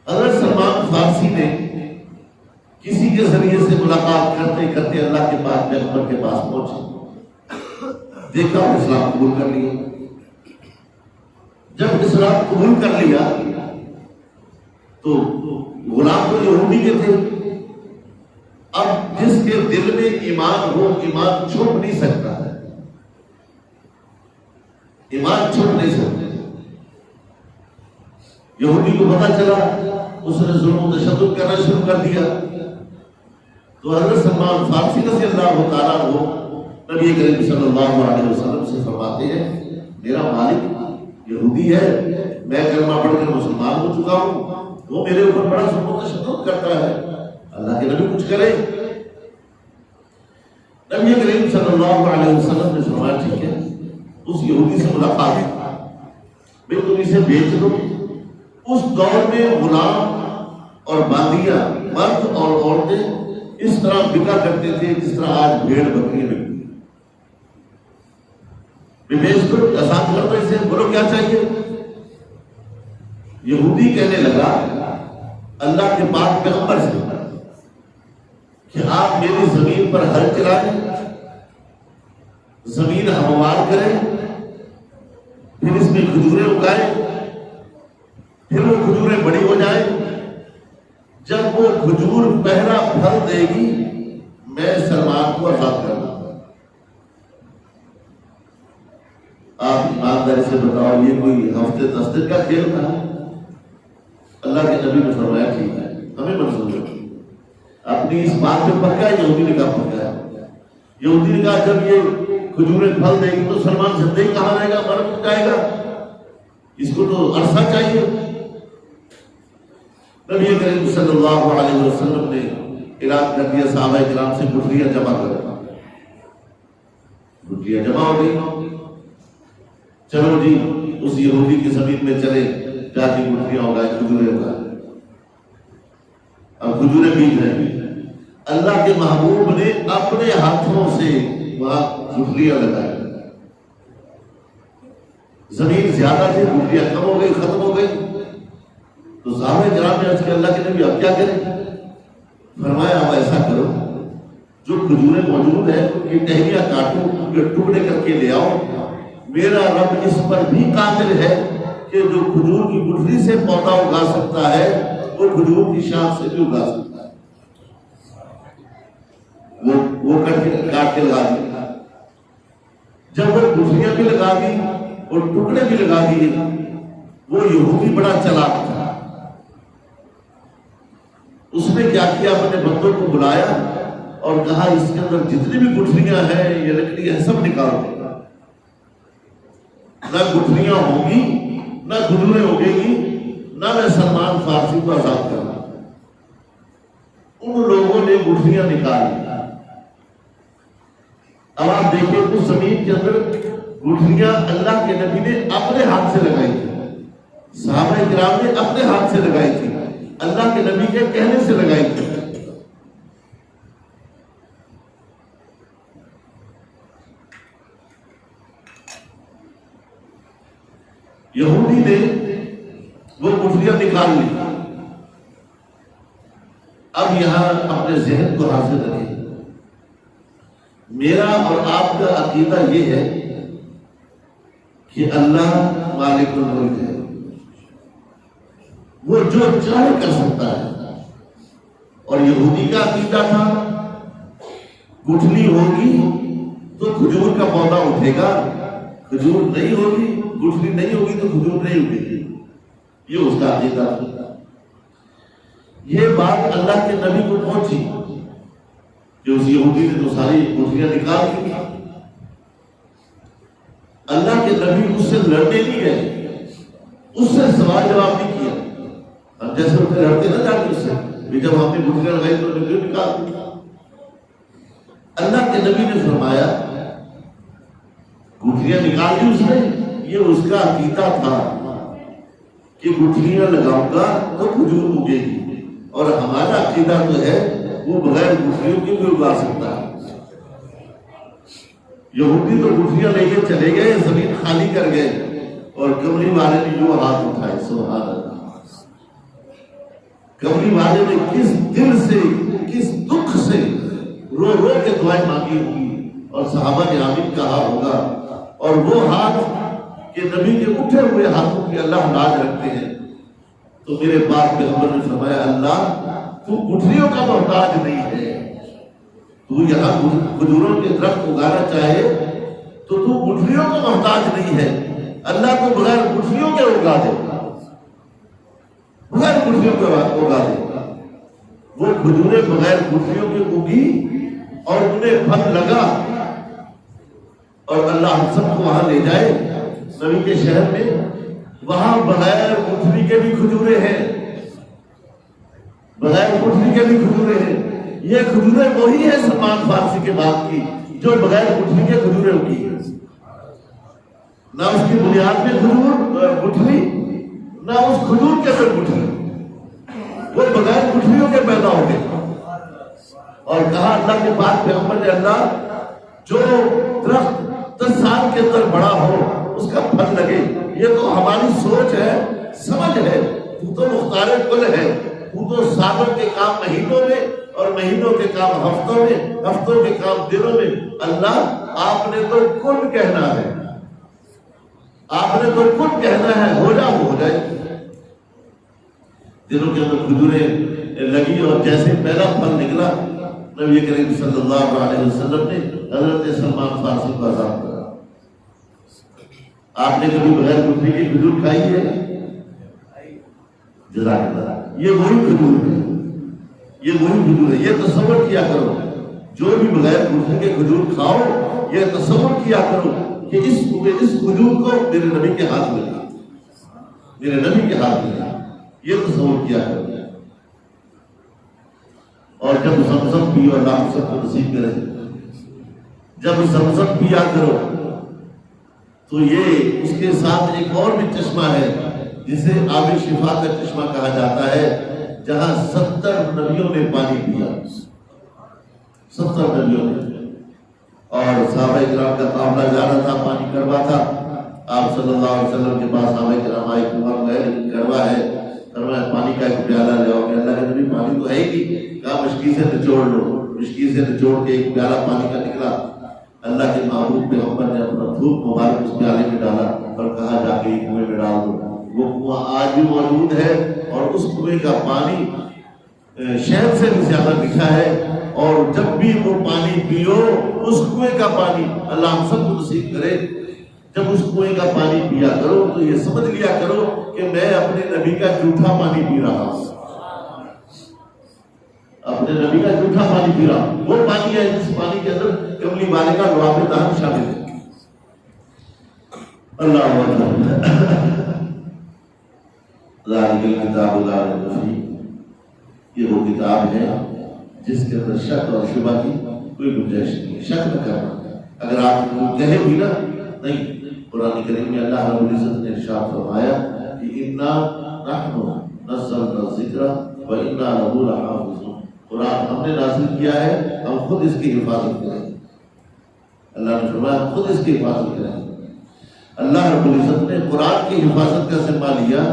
حضرت سلمان فارسی نے کسی کے ذریعے سے ملاقات کرتے کرتے اللہ کے پاس پیغمبر کے پاس پہنچے، دیکھا وہ اسلام قبول کر لیا۔ جب اسلام قبول کر لیا تو غلام تو یہودی کے تھے، اب جس کے دل میں ایمان ہو ایمان چھپ نہیں سکتا ہے، ایمان چھپ نہیں سکتا۔ یہودی کو پتا چلا، اس نے ظلم و تشدد کرنا شروع کر دیا، تو حضرت سلمان فارسی رضی اللہ تعالیٰ عنہ نبی کریم صلی اللہ علیہ وسلم سے فرماتے ہیں میرا مالک یہودی ہے، میں کلمہ پڑھ کر مسلمان ہو چکا ہوں، وہ میرے اوپر بڑا ظلم و تشدد کرتا ہے، اللہ کے نبی کچھ کرے۔ نبی کریم صلی اللہ علیہ وسلم نے فرمایا ٹھیک ہے، اس یہودی سے ملاقات میں تم اسے بیچ دو۔ اس دور میں غلام اور باندیاں، مرد اور عورتیں اس طرح بکا کرتے تھے جس طرح آج بھیڑ بکریاں بکتی ہیں۔ بیچ دو، آسان کر دو اسے، بولو کیا چاہیے۔ یہودی کہنے لگا اللہ کے پاک پیغمبر سے کہ آپ میری زمین پر ہل چلائیں، زمین ہموار کریں، پھر اس میں کھجوریں اگائیں، پھر وہ کھجوریں بڑی ہو جائیں، جب وہ کھجور پہلا پھل دے گی میں سلمان کو آزاد کر دوں گا۔ آپ ایمانداری سے بتاؤ یہ کوئی ہفتے 10 دن کا کھیل تھا؟ اللہ کے نبی نے فرمایا ٹھیک ہے، ہمیں منظور ہے، اپنی اس بات پہ پکا ہے۔ یہودی نے کہا پکا ہے۔ یہودی نے کہا جب یہ کھجوریں پھل دے گی تو سلمان زندگی کہاں رہے گا، مر جائے گا، اس کو تو عرصہ چاہیے۔ نبی کریم صلی اللہ علیہ وسلم نے اعلان کر دیا صحابہ کرام سے گٹھلیاں جمع کرو۔ گٹھلیاں جمع ہو گئی، چلو جی اس یہودی کی زمین میں چلے، جا کے گٹھلیاں اگائے، کھجوریں اگائے، اب کھجوریں بیج رہے ہیں۔ اللہ کے محبوب نے اپنے ہاتھوں سے وہاں گٹھلیاں لگائی، زمین زیادہ تھی، گٹھلیاں کم ہو گئی، ختم ہو گئی۔ تو صحابہ کرام نے عرض کیا اللہ کے نبی اب کیا کریں؟ فرمایا اب ایسا کرو، جو کھجوریں موجود ہیں ان کی ٹہنیاں کاٹو، ان کے ٹکڑے کر کے لے آؤ، میرا رب اس پر بھی قادر ہے کہ جو کھجور کی گٹھلی سے پودا اگا سکتا ہے وہ کھجور کی شاخ سے بھی اگا سکتا ہے۔ وہ کاٹ کے لگا دی، جب وہ گٹھلیاں بھی لگا دی اور ٹکڑے بھی لگا دیے، وہ یہودی بڑا چلاک تھا، اس نے کیا کیا، اپنے بندوں کو بلایا اور کہا اس کے اندر جتنی بھی گٹھلیاں ہیں یہ لکڑیاں سب نکالو، نہ گٹھلیاں ہوں گی نہ کھجوریں اگے گی، نہ میں سلمان فارسی کو آزاد کروں۔ ان لوگوں نے گٹھلیاں نکالی۔ اب آپ دیکھیں اس زمین کے اندر گٹھلیاں اللہ کے نبی نے اپنے ہاتھ سے لگائی تھی، صحابہ کرام نے اپنے ہاتھ سے لگائی تھی، اللہ کے نبی کے کہنے سے لگائی تھی۔ یہودی نے وہ گٹھلیاں نکال لی۔ اب یہاں اپنے ذہن کو حاضر رکھیں، میرا اور آپ کا عقیدہ یہ ہے کہ اللہ مالک الملک ہے، وہ جو چاہے کر سکتا ہے، اور یہودی کا عقیدہ تھا گٹھلی ہوگی تو کھجور کا پودا اٹھے گا، کھجور نہیں ہوگی، گٹھلی نہیں ہوگی تو کھجور نہیں اٹھے گی، یہ اس کا عقیدہ تھا۔ یہ بات اللہ کے نبی کو پہنچی کہ اس یہودی نے تو ساری گٹھلیاں نکال دی۔ اللہ کے نبی اس سے لڑنے نہیں گئے، اس سے سوال جواب نہیں کیا، ہم جیسے ان سے لڑتے نہ جاتے اس سے، جب ہم نے گٹھلیاں لگائی تو انہوں نے نکال دی۔ اللہ کے نبی نے فرمایا گٹھلیاں نکال دی اس نے، یہ اس کا عقیدہ تھا کہ گٹھلیاں لگاؤں گا تو کھجور اگے گی، اور ہمارا عقیدہ تو ہے وہ بغیر گٹھلیوں کے بھی اگا سکتا ہے۔ یہودی تو گٹھلیاں لے کے چلے گئے، زمین خالی کر گئے، اور کملی والے نے یوں ہاتھ اٹھائے، سبحان اللہ۔ کملی والے نے کس دل سے، کس دکھ سے رو رو کے دعائیں مانگی ہوگی، اور صحابہ نے آمین کہا ہوگا، اور وہ ہاتھ کہ نبی کے اٹھے ہوئے ہاتھوں کی اللہ لاج رکھتے ہیں۔ تو میرے پاک پیغمبر نے فرمایا اللہ تو گٹھلیوں کا محتاج نہیں ہے، تو یہاں کھجوروں کے درخت اگانا چاہے تو گٹھلیوں کا محتاج نہیں ہے، اللہ کو بغیر گٹھلیوں کے اگا دے، بغیر گٹھلیوں کے اگا دے۔ وہ کھجوریں بغیر گٹھلیوں کے اگی اور انہیں پھل لگا، اور اللہ ہم سب کو وہاں لے جائے نبی کے شہر میں، وہاں بغیر گٹھلی کے بھی کھجوریں ہیں، بغیر گٹھلی کے بھی کھجوریں ہیں۔ یہ کھجوریں وہی ہیں سلمان فارسی کے بعد کی جو بغیر گٹھلی کے کھجوریں اگی ہیں، نہ اس کی بنیاد میں گٹھلی، نہ اس کھجور کے اندر گٹھلی، وہ بغیر گٹھلیوں کے پیدا ہو گئے۔ اور کہا اللہ کے پاک پیغمبر نے اللہ جو درخت 10 سال کے اندر بڑا ہو اس کا پھل لگے، یہ تو ہماری سوچ ہے، سمجھ ہے، تو مختار کل ہے، تو سالوں کے کام مہینوں میں اور مہینوں کے کام ہفتوں میں، ہفتوں کے کام دنوں میں۔ اللہ آپ نے تو کل کہنا ہے، آپ نے تو کل کہنا ہے، ہو جا وہ ہو جائے۔ دنوں کے اندر کھجوریں لگی، اور جیسے پہلا پھل نکلا نبی کریم صلی اللہ علیہ وسلم نے حضرت سلمان فارسی کو عذاب کرا۔ آپ نے کبھی بغیر گٹھلی کی کھجور کھائی ہے؟ جزاک اللہ۔ یہ وہی کھجور ہے، یہ وہی کھجور ہے۔ یہ تصور کیا کرو، جو بھی بغیر گٹھلی کے کھجور کھاؤ، یہ تصور کیا کرو کہ اس کھجور کو میرے نبی کے ہاتھ میں، میرے نبی کے ہاتھ میں، یہ تصور کیا کرو۔ اور جب زمزم پیو، اللہ ہم سب کو نصیب کرے، جب زمزم پیا کرو تو یہ اس کے ساتھ ایک اور بھی چشمہ ہے جسے آب شفا کا چشمہ کہا جاتا ہے، جہاں 70 نبیوں نے پانی پیا، 70 نبیوں نے۔ اور صحابہ کرام کا قافلہ جا رہا تھا، پانی کڑوا تھا، آپ صلی اللہ علیہ وسلم کے پاس صحابہ کرام آئے، کنواں گئے لیکن کڑوا ہے، فرمایا پانی کا ایک پیالہ لے آؤ۔ کہ اللہ کے نبی پانی تو ہے ہی، کہا مشکی سے نچوڑ لو، مشکی سے نچوڑ کے ایک پیالہ پانی کا نکلا۔ اللہ کے محبوب پیغمبر نے اپنا دھوپ مبارک اس پیالے میں ڈالا اور کہا جا کے کنویں میں ڈال دو۔ وہ کنواں آج بھی موجود ہے، اور اس کنویں کا پانی شہد سے بھی زیادہ میٹھا ہے، اور جب بھی وہ پانی پیو، اس کنویں کا پانی اللہ ہم سب کو نصیب کرے، جب اس کنویں کا پانی پیا کرو تو یہ سمجھ لیا کرو کہ میں اپنے نبی کا جھوٹا پانی پی رہا ہوں، اپنے نبی کا جھوٹا پانی پی رہا ہوں۔ وہ پانی ہے جس پانی کے اندر کملی والے کا لعاب دہن شامل ہے۔ اللہ اکبر۔ ذالک الکتاب لا ریب فیہ، یہ وہ کتاب ہے جس کے اندر شک اور شبہ کی کوئی گنجائش نہیں ہے۔ شک نہ کرنا، اگر آپ کہے بھی نا نہیں، قرآن کریم میں اللہ رب العزت نے ارشاد فرمایا کہ انا نحن نزلنا الذکر وانا لہ لحافظون، قرآن ہم نے نازل کیا ہے، ہم خود اس کی حفاظت کریں۔ اللہ نے فرمایا خود اس کی حفاظت کریں۔ اللہ رب العزت نے قرآن کی حفاظت کا ذمہ لیا،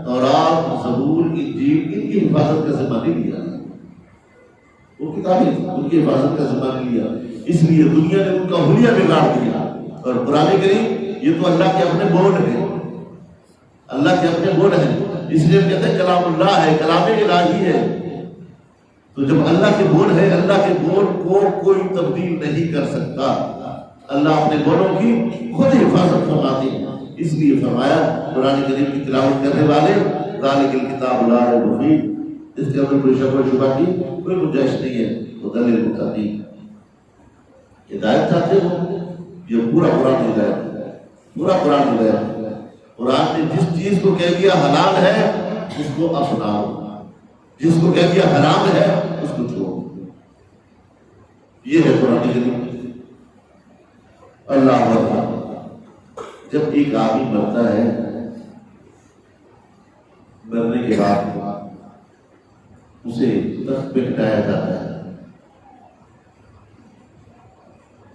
تورات، زبور، انجیل ان کی حفاظت کا ذمہ نہیں لیا، وہ کتابیں ان کی حفاظت کا ذمہ نہیں لیا، اس لیے دنیا نے ان کا حلیہ بگاڑ دیا۔ اور قرآن کریم یہ تو اللہ کے اپنے بول ہیں، اللہ کے اپنے بول ہیں، اس لیے کہتے ہیں کلام اللہ ہے، کلام الہی ہے۔ تو جب اللہ کے بول ہے، اللہ کے بول کو کوئی تبدیل نہیں کر سکتا، اللہ اپنے بولوں کی خود حفاظت فرماتی ہے۔ اس لیے فرمایا قرآن کریم کی تلاوت کرنے والے ذالک الکتاب لا ریب فیہ، اس کے اندر کوئی شک و شبہ کی کوئی گنجائش نہیں ہے، ہدی للمتقین۔ ہدایت چاہتے ہو، یہ پورا قرآن ہدایت ہے، پورا قرآن ہدایت ہے۔ قرآن نے جس چیز کو کہہ دیا حلال ہے اس کو اپناؤ، جس کو کہہ دیا حرام ہے اس کو چھوڑو، یہ ہے قرآن کریم۔ اللہ اکبر۔ جب ایک آدمی مرتا ہے مرنے کے بعد اسے تخت پہ لٹایا جاتا ہے،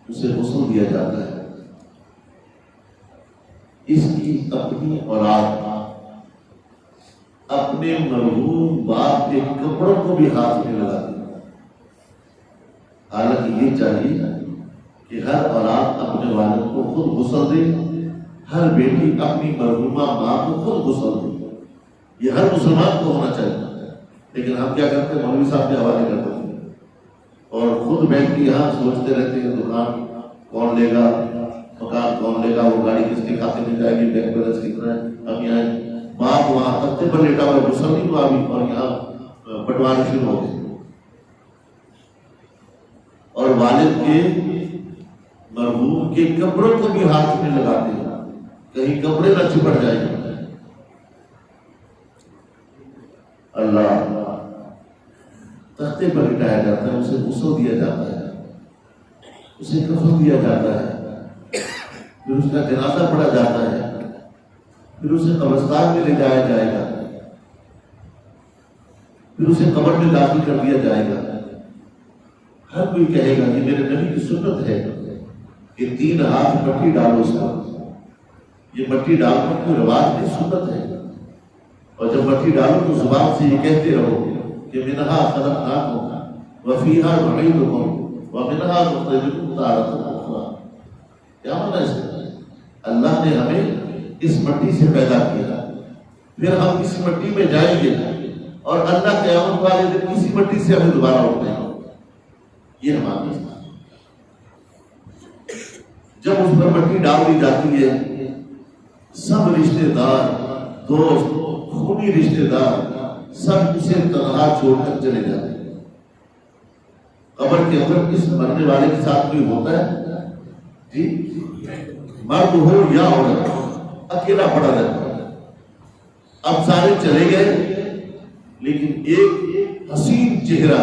اسے غسل دیا جاتا ہے، اس کی اپنی اولاد اپنے مرحوم باپ کے کپڑوں کو بھی ہاتھ میں لگاتی ہے۔ حالانکہ یہ چاہیے کہ ہر اولاد اپنے والد کو خود غسل دے، ہر بیٹی اپنی مرحومہ ماں کو خود غسل دے، یہ ہر مسلمان کو ہونا چاہیے۔ لیکن ہم کیا کرتے ہیں، مولوی صاحب کے حوالے کرتے ہیں اور خود بیٹھ کے یہاں سوچتے رہتے ہیں دکان کون لے گا، مکان کون لے گا، وہ گاڑی کس کے کھاتے میں جائے گی، بینک بیلنس کتنا ہے۔ ہم یہاں باپ وہاں تختے پر لیٹا ہوا غسل نہیں ہوا ابھی اور یہاں بٹوانے شروع ہو گئے، اور والد کے مرحوم کے کپڑوں کو بھی ہاتھ میں لگاتے ہیں کہیں کپڑے نہ چپٹ جائیں۔ اللہ تختے پر لٹایا جاتا ہے، اسے غسل دیا جاتا ہے، اسے کفن دیا جاتا ہے، پھر اس کا جنازہ پڑھا جاتا ہے، پھر اسے قبرستان میں لے جایا جائے گا، پھر اسے قبر میں داخل کر دیا جائے گا۔ ہر کوئی کہے گا کہ میرے نبی کی سنت ہے کہ 3 ہاتھ مٹی ڈالو اس پر، یہ مٹی ڈالنا کوئی رواج نہیں، سنت ہے۔ اور جب مٹی ڈالو تو زبان سے یہ کہتے رہو کہ منہا خلقناکم وفیہا نعیدکم ومنہا نخرجکم تارۃ اخری۔ کیا معنی اس کا؟ اللہ نے ہمیں اس مٹی سے پیدا کیا، پھر ہم اس مٹی میں جائیں گے اور اللہ قیامت والے دن اسی مٹی سے ہمیں دوبارہ اٹھائیں گے۔ یہ ہماری جب اس پر مٹی ڈال دی جاتی ہے، سب رشتے دار، دوست، خونی رشتے دار سب اسے تنہا چھوڑ کر چلے جاتے ہیں۔ قبر کے اندر اس مرنے والے کے ساتھ کوئی ہوتا ہے جی؟ مرد ہو یا عورت، اکیلا پڑا رہتا ہے۔ اب سارے چلے گئے لیکن ایک حسین چہرہ،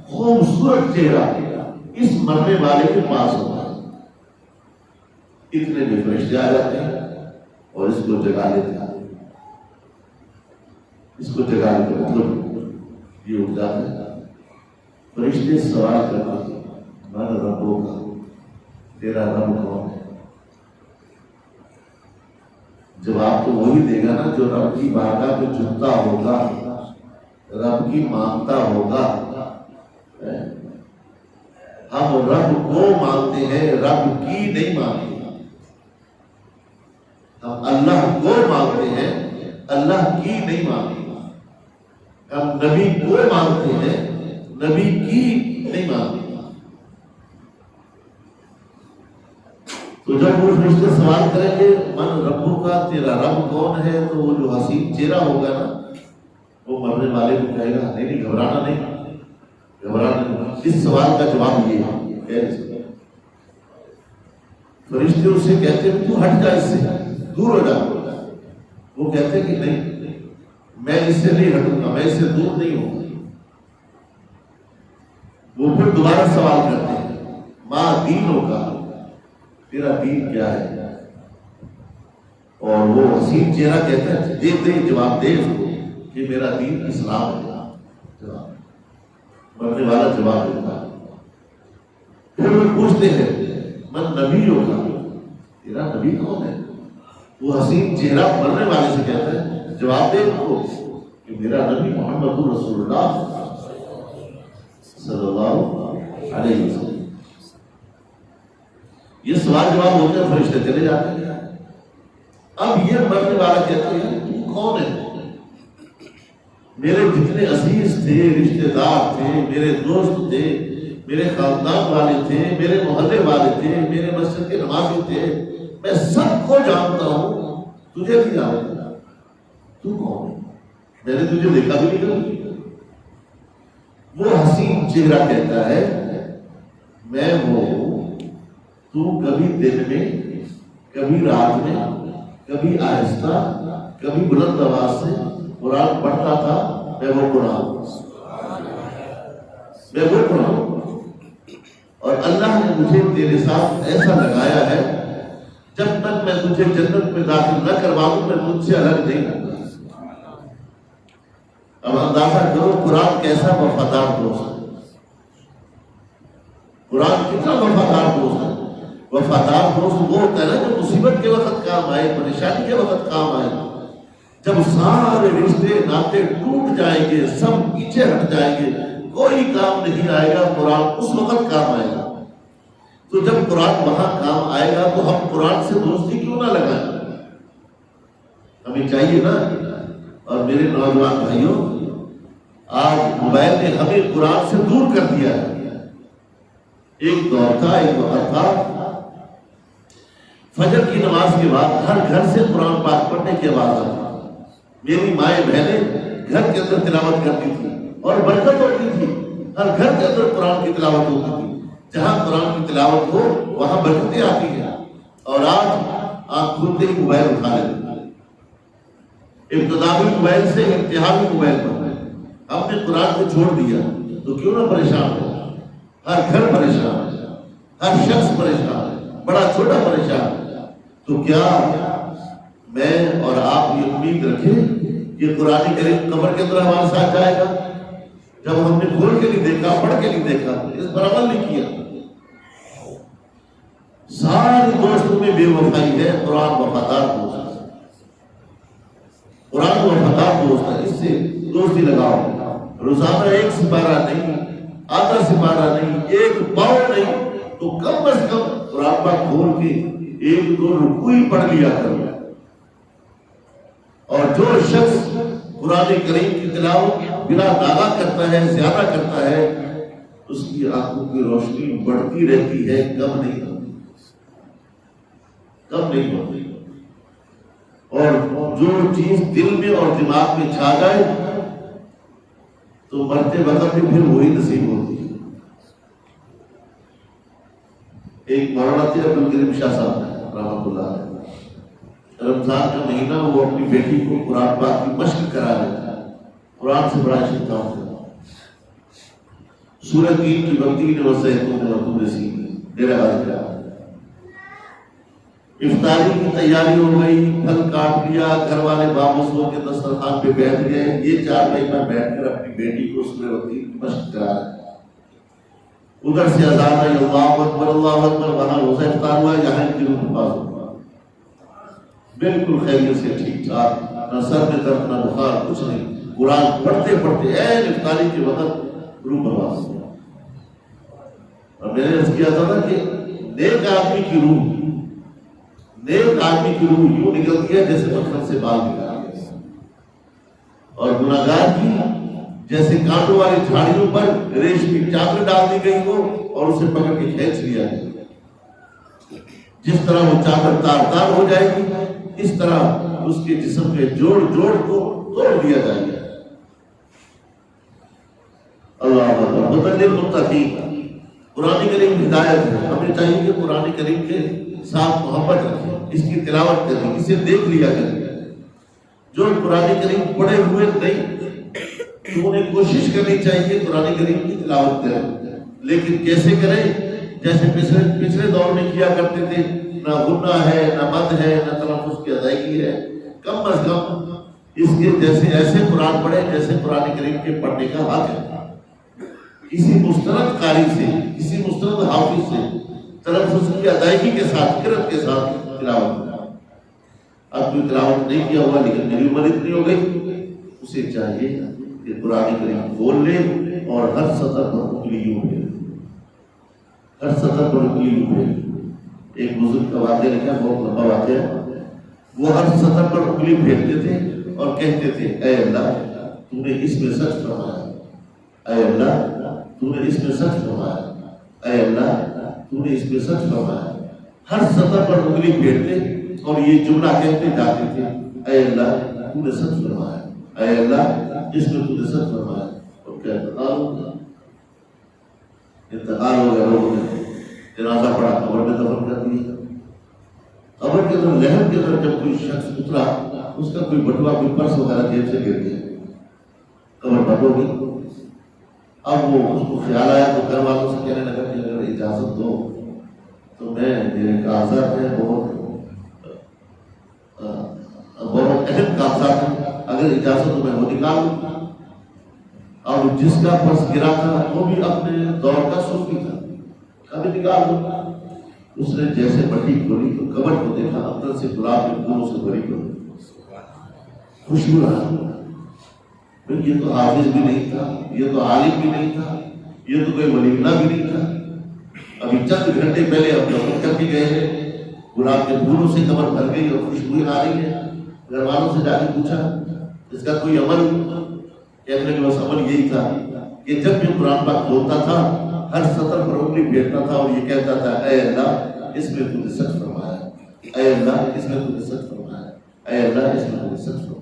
خوبصورت چہرہ اس مرنے والے کے پاس ہوتا ہے۔ اتنے میں فرشتے آ جاتے ہیں اور اس کو جگا لیتے ہیں، اس کو جگا لیتے ہیں، مطلب یہ اٹھ جاتا ہے۔ فرشتے سوال کرتے ہیں، من ربک، تیرا رب کون ہے؟ جواب تو وہی دے گا نا جو رب کی بارگاہ میں جھکتا ہوگا، رب کی مانگتا ہوگا۔ ہم رب کو مانتے ہیں، رب کی نہیں مانتے۔ ہم اللہ کو مانتے ہیں، اللہ کی نہیں مانتے۔ ہم نبی کو مانتے ہیں، نبی کی نہیں مانتے۔ تو جب وہ فرشتے سوال کریں گے من ربو کا، تیرا رب کون ہے، تو وہ جو حسین چہرہ ہوگا نا وہ مرنے والے کو کہے گا نہیں گھبرانا نہیں، گھبرانا نہیں۔ اس سوال کا جواب یہ ہے، فرشتے اس سے کہتے ہیں تو ہٹ جا، اس سے دور ہو جا۔ وہ کہتے ہیں کہ نہیں، میں اس سے نہیں ہٹوں گا، میں اس سے دور نہیں ہوں۔ وہ پھر دوبارہ سوال کرتے ہیں ماں دینوں کا، تیرا دین کیا ہے؟ اور وہ حسین چہرہ کہتا ہے دے جواب دے اس کو کہ میرا دین اسلام ہے۔ جواب مرنے والا جواب دیتا ہے۔ پھر وہ پوچھتے ہیں من نبی ہوگا، تیرا نبی کون ہے؟ وہ حسین چہرہ مرنے والے سے کہتا ہے جواب دے ان کو کہ میرا نبی محمد رسول اللہ صلی اللہ علیہ وسلم۔ یہ سوال جواب ہوتے ہیں، فرشتے چلے جاتے ہیں۔ اب یہ مرنے والا کہتے ہیں تو کون ہے؟ میرے جتنے عزیز تھے، رشتے دار تھے، میرے دوست تھے، میرے خاندان والے تھے، میرے محلے والے تھے، میرے مسجد کے نمازی تھے، میں سب کو جانتا ہوں، تجھے نہیں جانتا، تو کون ہے؟ میں نے تجھے دیکھا بھی نہیں۔ وہ حسین چہرہ کہتا ہے میں وہ تو کبھی دن میں، کبھی رات میں، کبھی آہستہ، کبھی بلند آواز سے قرآن پڑھتا تھا، میں وہ قرآن، میں وہ قرآن۔ اور اللہ نے مجھے تیرے ساتھ ایسا لگایا ہے جب تک میں تجھے جنت میں داخل نہ کروا دوں میں تجھ سے الگ نہیں ہوگا۔ اب اندازہ کرو قرآن کیسا وفادار دوست ہے، قرآن کتنا وفادار دوست ہے۔ وفادار دوست وہ ہوتا ہے نا جو مصیبت کے وقت کام آئے، پریشانی کے وقت کام آئے۔ جب سارے رشتے ناطے ٹوٹ جائیں گے، سب پیچھے ہٹ جائیں گے، کوئی کام نہیں آئے گا، قرآن اس وقت کام آئے گا۔ تو جب قرآن وہاں کام آئے گا تو ہم قرآن سے دوستی کیوں نہ لگائیں؟ ہمیں چاہیے نا۔ اور میرے نوجوان بھائیوں، آج موبائل نے ہمیں قرآن سے دور کر دیا ہے۔ ایک دور تھا، ایک وقت تھا، فجر کی نماز کے بعد ہر گھر سے قرآن پاک پڑھنے کی آواز آتی۔ میری مائیں بہنیں گھر کے اندر تلاوت کرتی تھی اور برکت ہوتی تھی۔ ہر گھر کے اندر قرآن کی تلاوت ہوتی تھی، جہاں قرآن کی تلاوت ہو وہاں برکتیں آتی ہیں۔ اور آج آپ کھلتے ہی موبائل اٹھا لیتے، ابتدائی موبائل سے انتہائی موبائل پر ہم نے قرآن کو چھوڑ دیا، تو کیوں نہ پریشان ہو؟ ہر گھر پریشان ہے، ہر شخص پریشان ہے، بڑا چھوٹا پریشان ہے۔ تو کیا میں اور آپ یہ امید رکھیں کہ قرآن کریم قبر کے اندر ہمارے ساتھ جائے گا؟ جب ہم نے کھول کے نہیں دیکھا، پڑھ کے نہیں دیکھا، اس پر عمل نہیں کیا، سارے دوستوں میں بے وفائی ہے۔ قرآن وفادار دوست ہے، قرآن وفادار دوست ہے، اس سے دوستی لگاؤ۔ روزانہ ایک سپارہ نہیں، آدھا سپارہ نہیں، ایک پاؤ نہیں، تو کم از کم قرآن پاک کھول کے ایک دو رکوع ہی پڑھ لیا کرو۔ اور جو شخص قرآن کریم کی تلاوت بلا داغا کرتا ہے، زیادہ کرتا ہے، اس کی آنکھوں کی روشنی بڑھتی رہتی ہے، کم نہیں ہوتی، کم نہیں ہوتی۔ اور جو چیز دل میں اور دماغ میں چھا جائے تو مرتے وقت بھی پھر وہی نصیب ہوتی ہے۔ ایک مولانا تھے عبدالکریم شاہ صاحب رحمۃ اللہ علیہ، رمضان کا مہینہ وہ اپنی بیٹی کو قرآن پاک کی مشق کرا رہے تھے، قرآن سے بڑا عشق تھا ان کا۔ سورہ 3 کی بندی نے وسیعتوں میں تم نے سیکھی، میرا حال کیا۔ افطاری کی تیاری ہو گئی، پھل کاٹ لیا، گھر والے واپس ہو کے دسترخوان پہ بیٹھ گئے، یہ 4 بھائی پر بیٹھ کر اپنی بیٹی کو سورہ 3 کی مشق کرا رہے تھے۔ ادھر سے اذان آئی، اللہ اکبر اللہ اکبر، وہاں روزہ افطار ہوا، یہاں ان کی روح پاس ہوا، بالکل خیریت سے ٹھیک ٹھاک، نہ سر میں درد نہ بخار، کچھ نہیں۔ قرآن پڑھتے پڑھتے عین افطاری کے وقت روح پرواز ہوا۔ اور میں نے عرض کیا تھا نا کہ نیک آدمی کی روح، نیک آدمی کی روح یوں نکلتی ہے جیسے مکھن سے بال نکال گئے، اور گناہگار کی جیسے کانٹوں والی جھاڑیوں پر ریشمی چادر ڈال دی گئی ہو اور اسے پکڑ کے کھینچ لیا گیا، جس طرح وہ چادر تار تار ہو جائے گی، اس طرح اس کے جسم کے جوڑ جوڑ کو توڑ دیا جائے گا۔ اللہ اکبر۔ ہدی للمتقین، قرآن کریم ہدایت ہے، ہمیں چاہیے کہ قرآن کریم کے ساتھ محبت رکھیں، اس کی تلاوت کریں، اسے دیکھ لیا کریں۔ جو قرآن کریم پڑھے ہوئے نہیں تو انہیں کوشش کرنی چاہیے کہ قرآن کریم کی تلاوت کریں، لیکن کیسے کریں؟ جیسے پچھلے دور میں کیا کرتے تھے، نہ غنہ ہے، نہ مد ہے، نہ تلفظ کی ادائیگی ہے، کم از کم اس کے جیسے ایسے قرآن پڑھے جیسے قرآن کریم کے پڑھنے کا حق ہے۔ کسی مستند قاری سے، کسی مستند حافظ سے تلفظ کی ادائیگی کے ساتھ، قرأت کے ساتھ تلاوت کرنا۔ اب کوئی تلاوت نہیں کیا ہوا لیکن میری عمر اتنی ہو گئی، اسے چاہیے کہ قرآن کریم کھول لے اور ہر سطر پر انگلی یوں پھیرے، ہر سطر پر انگلی یوں پھیرے۔ ایک بزرگ کا واقعہ لکھا، بہت لمبا واقعہ ہے۔ وہ ہر سطر پر انگلی پھیرتے تھے اور کہتے تھے، اے اللہ تو نے اس میں سچ فرمایا، اے اللہ تو نے اس میں سچ فرمایا، اے اللہ تو نے اس میں سچ فرمایا۔ ہر سطر پر انگلی پھیرتے اور یہ جملہ کہتے جاتے تھے، اے اللہ تو نے سچ فرمایا، اے اللہ اس میں تو نے سچ فرمایا۔ اور کیا انتقال ہو گیا، انتقال ہو گیا، لوگوں نے جنازہ پڑا، قبر میں دفن کر دیا۔ قبر کے اندر لہر کے اندر جب کوئی شخص اترا، اس کا کوئی بٹوا، کوئی پرس وغیرہ جیب سے گر گیا، قبر بند ہو گئی۔ اب وہ اس کو خیال آیا تو گھر والوں سے کہنے لگا کہ اگر اجازت دو تو میں میرے کاغذات ہیں، بہت اہم کاغذات ہیں، اگر اجازت تو میں وہ نکال لوں۔ اور جس کا پرس گرا تھا وہ بھی اپنے دور کا صوفی تھا، کبھی نکال دو۔ اس نے جیسے مٹی کھولی تو قبر کو دیکھا، اندر سے گلاب کے پھولوں سے بھری پڑی خوشبو رہا۔ یہ تو حافظ بھی نہیں تھا، یہ تو عالم بھی نہیں تھا، یہ تو کوئی ولی اللہ بھی نہیں تھا، ابھی چند گھنٹے پہلے ہم دفن کر کے گئے ہیں، گلاب کے پھولوں سے قبر بھر گئی اور خوشبو آ رہی ہے۔ گھر والوں سے جا کے پوچھا اس کا کوئی عمل؟ کہنے کے بس عمل یہی تھا کہ جب بھی قرآن پاک کھولتا تھا ہر سطر پر انگلی پھیرتا تھا اور یہ کہتا تھا اے اللہ اس میں تو نے سچ فرمایا، اے اللہ اس میں تو نے سچ فرمایا، اے اللہ اس میں تو نے سچ فرمایا۔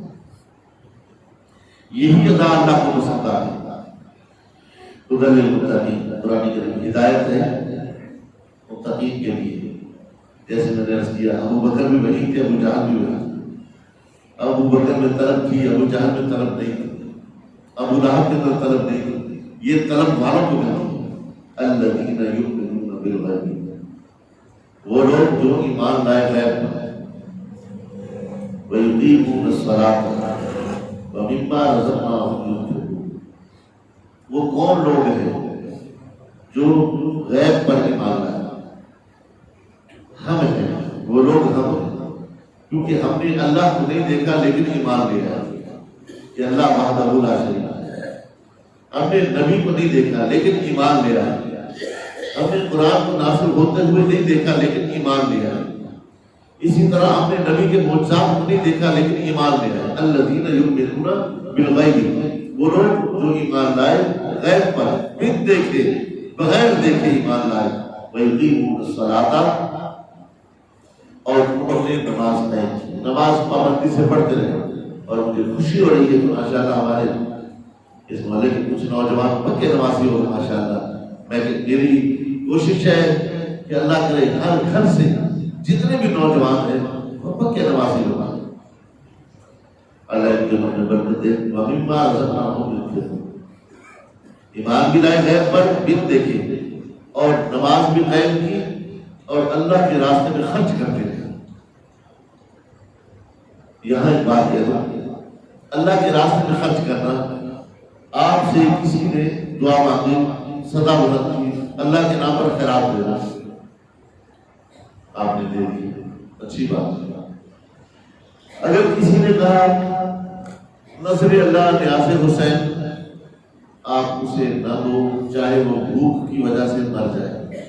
یہی ادا اللہ کو پسند ہے۔ ہدی للمتقین، قرآن کریم ہدایت ہے متقین کے لیے۔ جیسے میں نے عرض کیا ابو بکر بھی وہی تھے، ابو جہل بھی وہی تھے۔ ابو بکر میں طلب تھی، ابو جہل میں طلب نہیں تھی، ابو لہب میں طلب نہیں تھی، یہ طلب والوں کو ملتی ہے۔ الذین یؤمنون بالغیب، وہ لوگ جو ایمان لائے غیب پر، ویقیمون الصلاۃ ومما رزقناہم ينفقون۔ وہ کون لوگ ہیں جو غیب پر ایمان لائے؟ ہم ہیں وہ لوگ، ہم ہیں کیونکہ ہم نے اللہ کو نہیں دیکھا لیکن ایمان لیا کہ اللہ وحدہ لا شریک ہے۔ ہم نے نبی کو نہیں دیکھا لیکن ایمان لیا ہے۔ ہم نے قرآن کو نازل ہوتے ہوئے نہیں دیکھا لیکن ایمان لیا ہے۔ اسی طرح ہم نے نبی کے معجزات کو نہیں دیکھا لیکن ایمان لیا ہے۔ الذین یؤمنون بالغیب، وہ لوگ جو ایمان لائے غیب پر، بن دیکھے، بغیر دیکھے ایمان لائے۔ ویقیمون الصلاۃ، اور انہوں نے نماز قائم کی، نماز پابندی سے پڑھتے رہے۔ اور مجھے خوشی ہو رہی ہے کہ ماشاءاللہ ہمارے اس محلے کے کچھ نوجوان پکے نمازی ہو گئے ماشاءاللہ۔ میری کوشش ہے کہ اللہ کرے ہر گھر سے جتنے بھی نوجوان ہیں وہ پکے نمازی ہو گئے۔ اللہ کے ہمیں برکت دے۔ وَمِمَّا رَزَقْنَاهُمْ يُنْفِقُونَ، ایمان بھی لائے غیب پر، بن دیکھے، اور نماز بھی قائم کی اور اللہ کے راستے میں خرچ کرتے رہے۔ یہاں ایک بات کہہ دوں، اللہ کے راستے میں خرچ کرنا، آپ سے کسی نے دعا مانگی، صدا بلند کی، اللہ کے نام پر خیرات دینا، آپ نے دے دی، اچھی بات ہے۔ اگر کسی نے کہا نصر اللہ نیاز حسین، آپ اسے نہ دو، چاہے وہ بھوک کی وجہ سے مر جائے،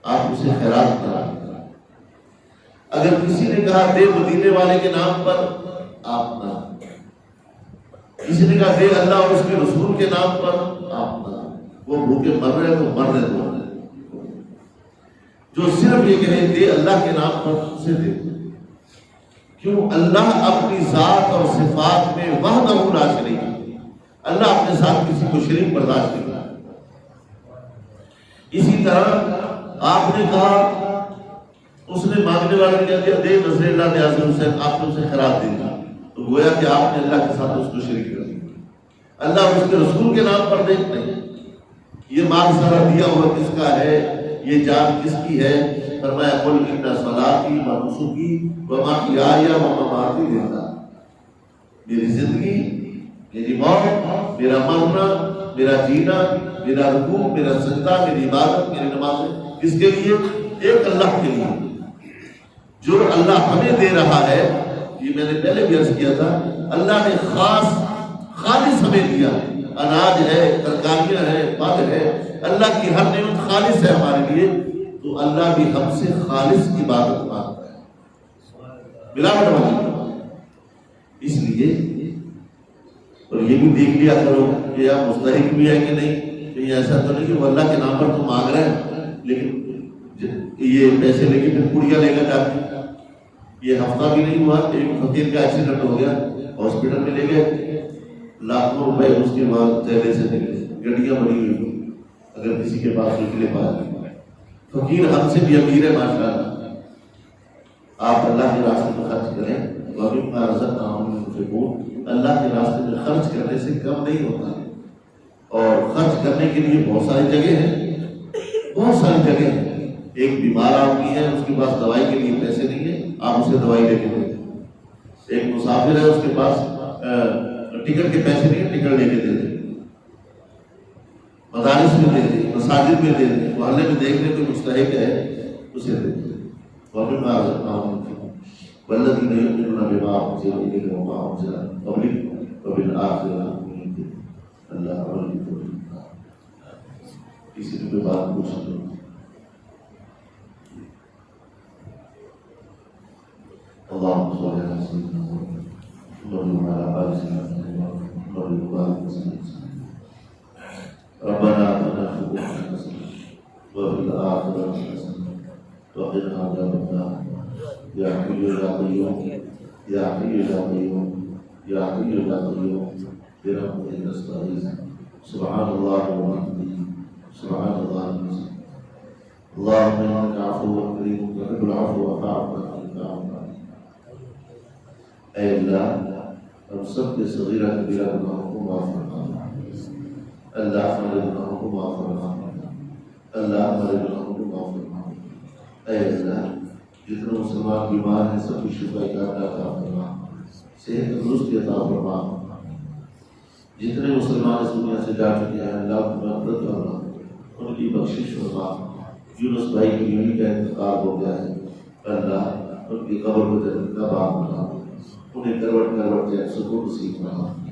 آپ اسے خیرات کرا۔ اگر کسی نے کہا دے مدینے والے کے نام پر، آپ نہ۔ کسی نے کہا دے اللہ اور اس کے رسول کے نام پر، آپ نہ۔ وہ بھوکے مر رہے تو مر رہے تو، جو صرف یہ کہے دے اللہ کے نام پر، اسے دے۔ کیوں؟ اللہ اپنی ذات اور صفات میں وحدہ لا شریک ہے۔ اللہ اپنے ساتھ کسی کو شریک برداشت نہیں کرتا۔ اسی طرح آپ نے کہا، اس نے مانگنے والے نے کہہ دیا دے نصر اللہ نیاز حسین، آپ نے اسے خیرات دے دی، تو گویا کہ آپ نے اللہ کے ساتھ اس کو شریک کر دیا۔ اللہ اور اس کے رسول کے نام پر دے نہیں۔ یہ مال سارا دیا ہوا کس کا ہے؟ یہ جان کس کی ہے؟ فرمایا قل ان صلاتی و نسکی و محیای و مماتی للہ، میری زندگی، میری موت، میرا مرنا، میرا جینا، میرا رکوع، میرا سجدہ، میری عبادت، میری نمازیں کس کے لیے؟ ایک اللہ کے لیے۔ جو اللہ ہمیں دے رہا ہے، یہ میں نے پہلے بھی عرض کیا تھا، اللہ نے خالص ہمیں دیا، اناج ہے، ترکاریاں ہیں، پھل ہے، اللہ کی ہر نعمت خالص ہے ہمارے لیے، تو اللہ بھی ہم سے خالص عبادت مانگتا ہے، ملاوٹ والی۔ اس لیے اور یہ بھی دیکھ لیا کرو کہ آپ مستحق بھی ہے کہ نہیں، کہیں ایسا تو نہیں کہ وہ اللہ کے نام پر تو مانگ رہے ہیں لیکن یہ پیسے لے کے پھر پڑیا لے کر جاتے ہیں۔ یہ ہفتہ بھی نہیں ہوا، ایک فقیر کا ایکسیڈنٹ ہو گیا، ہاسپٹل میں لے گئے، لاکھوں روپے اس کے بعد چہرے سے نکلے، گڈیاں بڑی ہوئی۔ اگر کسی کے پاس نکلے پائے، فقیر ہم سے بھی امیر ہے ماشاءاللہ۔ آپ اللہ کے راستے میں خرچ کریں، وَمِمَّا رَزَقْنَاهُمْ يُنْفِقُونَ، اللہ کے راستے میں خرچ کرنے سے کم نہیں ہوتا۔ اور خرچ کرنے کے لیے بہت ساری جگہ ہیں، بہت ساری جگہ ہیں۔ ایک بیمار آدمی ہے، اس کے پاس دوائی کے لیے پیسے نہیں ہیں، آپ اسے دوائی لے کے دیں۔ ایک مسافر ہے، اس کے پاس ٹکٹ کے پیسے نہیں، ٹکٹ لے کے دے دیں، مدارس میں دے دیں، مساجد میں دے دیں، محلے میں دیکھنے کو مستحق ہے اسے دے دیں۔ وَمِمَّا رَزَقْنَاهُمْ يُنْفِقُونَ وَالَّذِينَ يُؤْمِنُونَ بِمَا أُنزِلَ إِلَيْكَ وَمَا أُنزِلَ مِن قَبْلِكَ وَبِالْآخِرَةِ هُمْ يُوقِنُونَ۔ اللہ عمل کی توفیق۔ کسی نے کوئی بات پوچھ لو۔ اللهم صل على سيدنا محمد وعلى آل سيدنا محمد وبارك وسلم۔ ربنا آتنا في الدنيا حسنة وفي الآخرة حسنة وقنا عذاب النار۔ يا حي يا قيوم يا حي يا قيوم يا حي يا قيوم برحمتك نستغيث۔ سبحان الله وبحمده سبحان الله العظيم۔ اللهم إنك عفو كريم تحب العفو فاعف عنا۔ اے اللہ ہم سب کے صغیرہ کبیرہ گناہوں کو معاف فرما، اللہ ہمارے گناہوں کو معاف فرما، اللہ ہمارے گناہوں کو معاف فرما۔ اے اللہ جتنے مسلمان بیمار ہیں سب کی شفا عطا فرما، صحت تندرستی عطا فرما۔ جتنے مسلمان اس دنیا سے جا چکے ہیں اللہ کی مغفرت فرما، ان کی بخشش فرما۔ یونس بھائی کی بیوی کا انتقال ہو گیا ہے، اللہ ان کی قبر کو جنت کا باغ بنا، انہیں کروٹ کروٹ چین سکون نصیب فرما۔